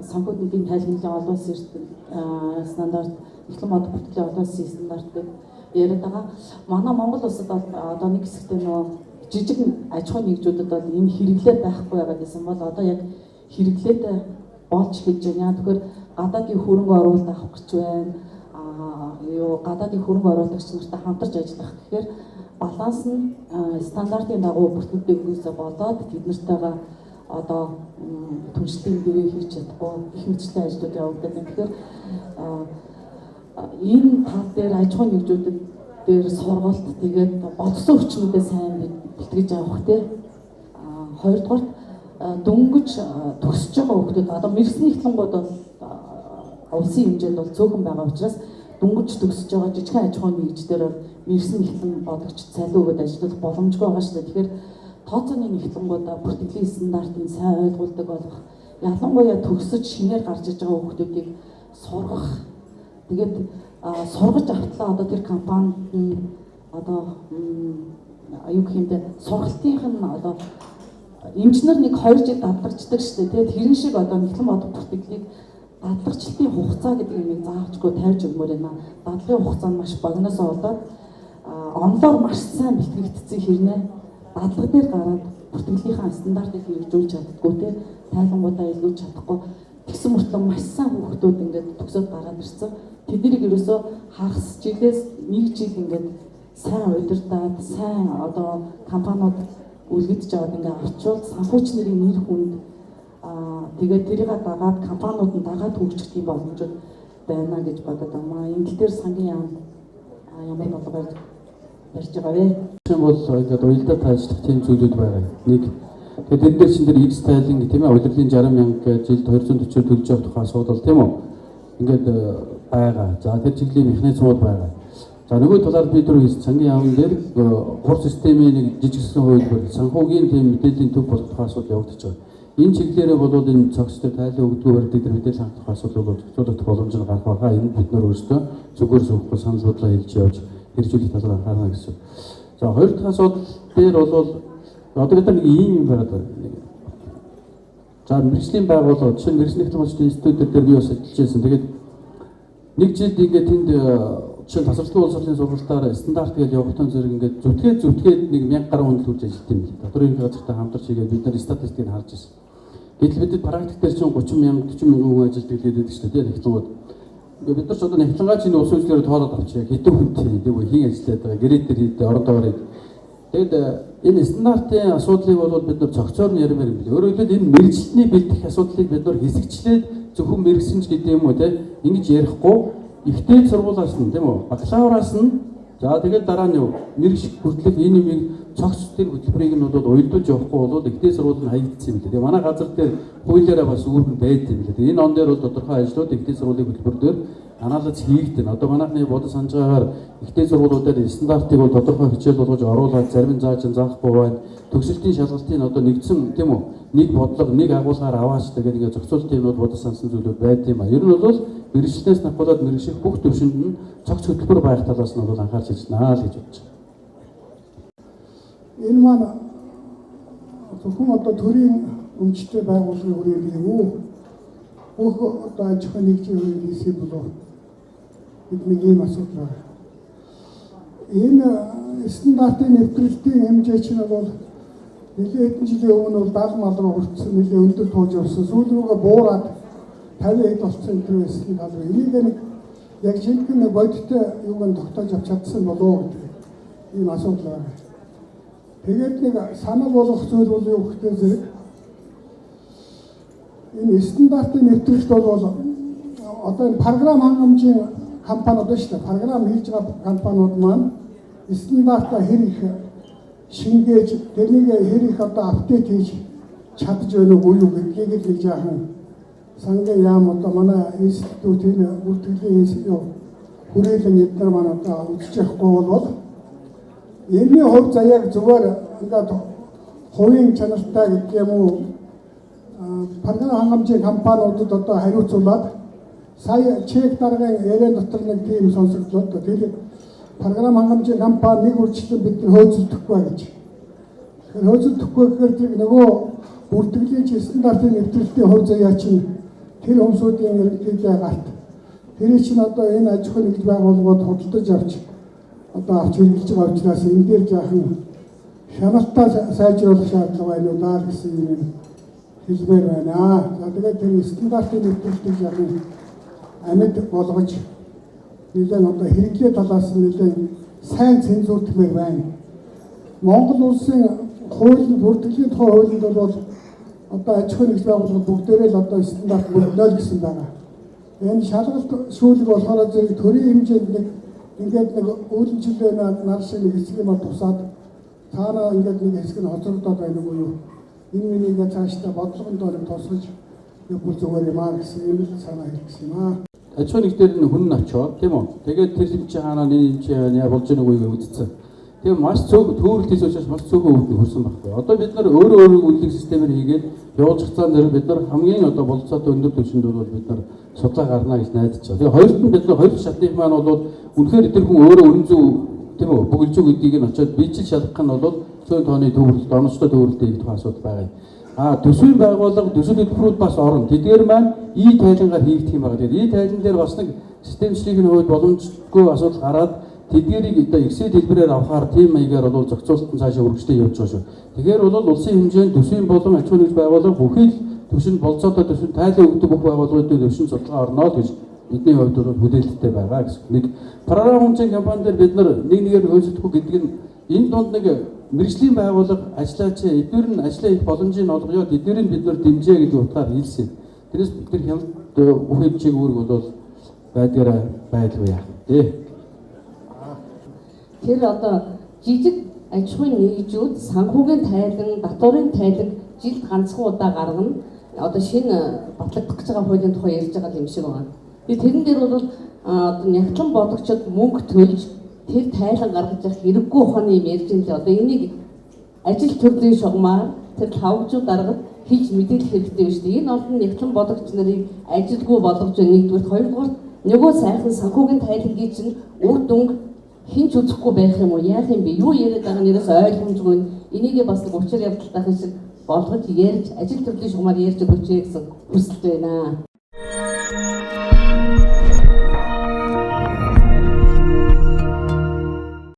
санхүү нэгдлийн тайлбарлалын олон улсын стандарт, эхлэн мод бүртгэлийн олон улсын стандарт гэдэг яриад байгаа. Манай Монгол улсад одоо нэг хэсэгтээ нөгөө жижиг аж ахуйн нэгжүүдэд бол энэ хэрэглээ байхгүй байгаа гэсэн бол одоо яг хэрэглээтэй болж хийж байна. Тэгэхээр гадаадын хөрөнгө оруулалт авах гэж байна. Гадаадын хөрөнгө оруулагч нартай хамтарч ажиллах гэхээр баланс нь стандартын дагуу бүртгэгдээхгүйсээ болоод тэд нартайгаа одоо түншлэлийн бивээ хийж чадахгүй их мэтчлийн ажлууд явагдаад байна. Тэгэхээр энэ тал дээр аж ахуйн нэгжүүдэд дээр сургалт тэгээд бодсон хүчнүүдээ сайн бэлтгэж авах те. Хоёрдугаар дөнгөж төгсөж байгаа хүмүүс одоо мэргэсний ихтлэнгууд бол улсын хэмжээнд бол цөөхөн байгаа учраас дөнгөж төгсөж байгаа жижигхэн аж ахуйн нэгждэр мэргэсний ихтлэн бодогч цалин өгöd ажиллах боломжгүй байгаа шүү дээ. Тэгэхээр тооцооны нэгтлэнгуудаа бүртгэлийн стандартыг сайн ойлгуулдаг болох, ялангуяа төгсөж шинээр гарч иж байгаа хүмүүсийг сургах. Тэгээд сургаж автлаа одоо тэр компанид нь одоо аюу гэмдэ сургалтынх нь одоо инженер нэг 2 жил дадлагддаг шүү дээ. Тэгээд хэрэн шиг одоо нэгтлэн бодох бүртгэлийг дадлагчлалтын хугацаа гэдэг юмыг заавчгүй тавьж өгмөр байна. Дадлагын хугацаа нь маш богиносоо болоод онлоор маш сайн бэлтгэгдсэн хэрнээ дадлага дээр гараад бүртгэлийнхаа стандартыг хэрэгжүүлж чаддгүй те тайлангуудаа илгүүлж чадахгүй тэгсэн мөртлөө маш сайн хүүхдүүд ингээд төгсөөд гараад ирсэн. Тэднийг ерөөсөө хагас жилээс 1 жил ингээд сайн удирдаад сайн одоо компаниуд үлгэдэж аваад ингээд авчвал санхүүч нарын нэр хүнд тэгээд тэрийг дагаад компаниуд нь дагаад хөгжих юм боломжууд байна гэж бодоод байна. Энэ дээр сангийн яамд ямар бодлого барьж байгаа вэ? Тийм бол ингээд уялдаа таажлах тийм зүйлүүд байгаа. Нэг тэгээд энэ дээр чинь тэр X тайлан тийм ээ удирдлын 60,000 жилд 240 төлж явах тухай асуудал тийм үү? Ингээд байгаа. За тэр чиглэлийн механизмууд байгаа. За нөгөө талаар бид нар сангийн яамн дээр хур системийн нэг жижигсэн хувилбар санхүүгийн тийм мэдээллийн төв болох тухай асуудал явагдаж байгаа. Энэ чиглэлээрээ болоод энэ цогцтой тайлан өгдөгөөр бид нар мэдээлэл хангах асуудал бол зөвхөн боломж нь гарах байгаа. Энэ бид нар өөрсдөө зүгээр зөвхөн санал бодлоо хэлж явж хэрэгжүүлэх талаар анхаарна гэсэн. За хоёр дахь асуудал дээр бол одоо бид нар нэг ийм юм байгаад байна. За мэргэжлийн байгууллага жишээ нь мэргэжлийн технологийн институтууд дээр би бас ажиллаж байсан. Тэгээд нэг жилд ингээд тэнд жишээ нь тасралтын улс орны сургалтаар стандарт гэж явахтан зэрэг ингээд зүтгээд нэг 1000 гаруй хүнд хүрч ажиллаж юм байна. Доторын газартай хамтарч игээд бид нар статистикийг харж ирсэн. Гэтэл бид практик дээр чинь 30,000 40,000 хүн ажилладаг гэдэг шүү дээ технологиуд. Бид нар ч одоо нягтлангаач энэ улс үйлчлэлээр тоолоод авчих. Хэдэн хүнтэй гэдэг хин ажиллаад байгаа. Гэрээд дээр хийдэг орон доорыг. Тэгэд энэ стандартын асуудлыг бол бид нар цогцоор нь ярмаар юм билээ. Өөрөөр хэлбэл энэ мэрэгчлэлний бэлтгэх асуудлыг бид нар хэсэгчлээд зөвхөн мэрэгсэнч гэдэг юм уу те ингэж ярихгүй ихтэй сургуулиас нь тийм үү бакалавраас нь за тэгээд дараа нь мэрэгш хүртэлх энэ юмыг цогцлтын хөтөлбөрийг нь бол уялдуулж явахгүй бол ихтэй сургууль нь хаягдсан юм билээ. Тэгээ манай газар дээр хуулиараа бас үүрэг байд юм билээ. Энэ он дээр бол тодорхой ажлууд ихтэй сургуулийн хөтөлбөр дээр анализ хийгдэн. Одоо манайхны бодол санаж байгаагаар ихтэй сургуулиудаар стандартыг бол тодорхой хичээл болгож оруулаад зарим зааж заахгүй байна. Төгсөлтийн шалгалтын одоо нэгдсэн тийм үү нэг бодлого нэг агуулгаар аваач тэгээд ингээд зохицуултын юмуд бодол сансан зүйлүүд байд юм а. Ер нь бол мэрэгчлээс напуулаад мэрэгших бүх төвшөнд нь цогц хөтөлбөр байх талаас нь бол анхаарч ажиллана л гэж бодож байна. Энэ маань зөвхөн одоо төрийн өмчтэй байгууллагын хүрээлэн үү бүх одоо аж ахуйн нэгжийн хийсэн болов бидний ийм асуудал байна. Энэ стандартын нэвтрүүлтийн хэмжээ чинь бол нэлээд хэдэн жилийн өмнө бол 70 мал руу хүрсэн нэлээд өндөр тууж явсан. Сүүл рүүгээ буураад 50 хэд болсон энэ байсан тал руу энийг нэг яг жинхэнэ бодиттой юуг тогтоож авч чадсан болов уу гэдэг ийм асуудал байна. Тэгээд нэг санал болгох зүйл бол юу гэхээр зэрэг энэ стандартын нэвтрүүлэлт бол одоо энэ програм хангамжийн компаниуд байна шүү дээ. Програм хийж байгаа компаниуд маань стандартаа хэр их шингээж тэрнийг хэр их одоо апдейт хийж чадж байна уу юу гэдгийг л нэг жаахан сангийн яам одоо манай институтын бүртгэлийн хүрээлэн эдгээр маань одоо үзэж явахгүй бол энэний хувь заяаг зүгээр ингээд хувийн чанартай гэх юм уу програм хангамжийн компаниудад одоо хариуцуулаад сая чек даргын яриа дотор нэг тийм сонсогдлоо. Тэгэхээр програм хангамжийн компани нэг үржилтэн бид хөөцөлдөхгүй гэж. Тэгэхээр хөөцөлдөхгүй гэхээр тэр нөгөө бүртгэлийн стандартын нэвтрүүлэлтийн хувь заяа чинь тэр хүмүүсийн ерөнхийдөө гарт. Тэр чинь одоо энэ аж ахуйн нэгж байгууллагууд худалдаж авч одоо авч хэрэгжилж байгаа учраас энэ дээр жаахан шаналтай сайжруулах шаардлага байна уу даа гэсэн юм хэлмээр байна. За тэгээд тэр стандартын нэвтрүүлэлтийг жаахан амьд болгож нэлээд одоо хэрэглээ талаас нь нэлээд сайн цензуртмээр байна. Монгол улсын хуулийн бүртгэлийн тухай хуулинд бол одоо аж ахуйн нэгж байгууллагууд бүгдээрээ л одоо стандарт бүрдэл гэсэн байгаа. Энэ шалгалт шүүлэг болохоор зэрэг төрийн хэмжээнд нэг ингээд нэг үүлэнчлээ нар шиг нэг хэсэг юм тусаад цаанаа ингээд нэг хэсэг нь хоцрогдоод байна уу юу? Энэ минийгээ цаашдаа бодлогонд орон тусгаж бүр зүгээр юм аа гэсэн юм санаа хэлсэн юм аа. Аж ахуйн нэгдээр нь хүн очоод тийм үү. Тэгээд тэр юм чи хаана нэг чи яа болж байгааг үгүй үзсэн. Тэгээ маш цөөхөн төөрөлт хийсэн учраас маш цөөхөн өвдөн хөрсөн байхгүй. Одоо бид нар өөрөө үнэлэх системээр хийгээд явуулж хацаан дээр бид нар хамгийн одоо болцоотой өндөр түвшинд бол бид нар судлаа гарна гэж найдаж байгаа. Тэгээ хоёрт нь бид нар хоёр шатных маань бол үнэхээр тэр хүн өөрөө өрн зүй тийм үү бүгэлзүү гэдгийг нь очоод бичиж шалгах нь бол цөөн тооны төвөрлөлт, оновчтой төвөрлөлт хийх тухай асуудал байгаа юм. Төсвийн байгууллага төсөл хөтөлбөрүүд бас орно. Тэдгээр маань тайлангаар хийгдэх юм байна. Тэгээд тайлан дээр бас нэг системчлэгийн хувьд боломжгүй асуудал гараад тэдгээрийг одоо Excel хэлбэрээр авахаар тийм маягаар бол зохицуулалтын цаашаа үргэлжлээ явж байгаа шүү. Тэгэхээр бол улсын хэмжээнд төсвийн болон аж ахуйн нэгж байгууллага бүхий л төвшин болцоотой төвшин тайлан өгдөг бүх байгууллагуудын төвшин судалгаа орно гэж бидний хувьд бол хүлээлттэй байгаа гэсэн. Нэг програм хэмжээний компани дээр бид нар нэг нэгээр хөөцөхгүй гэдэг нь энэ донд нэг мэргэжлийн байгууллага ажиллаач эдгээр нь ажиллаа их боломжийг олгоё тэднийг бид нар дэмжээ гэдэг утгаар хэлсэн. Тэрээс бид нар хямд бүхий чиг үүрэг бол байдгаараа байлгүй яах вэ? Тэр одоо жижиг аж ахуйн нэгжүүд санхүүгийн тайлан, татварын тайлан жилд ганцхан удаа гаргана. Одоо шинэ батлагдах гэж байгаа хуулийн тухай ярьж байгаа юм шиг байна. Тэрэн дээр бол одоо нягтлан бодогчид мөнгө төлж тэр тайлан гаргаж явах хэрэггүй ухааны юм ярьж байгаа. Одоо энийг ажил төрлийн шугамаар тэр тавжууд даргад хийж мэдээлэх хэрэгтэй биш үү? Энэ олон нягтлан бодогч нарыг ажилгүй болгож нэгдүгээр, хоёрдугаар нөгөө сайхан санхүүгийн тайлангийн чинь үр дүнг хинч үзэхгүй байх юм уу? Яах юм бэ? Юу яриад байгаа нэрээс ойлгомжгүй. Энийгээ бас нэг учир явдалтай шиг болгож ярьж ажил төрлийн шугамаар ярьж өгөөч гэсэн хүсэлт байна.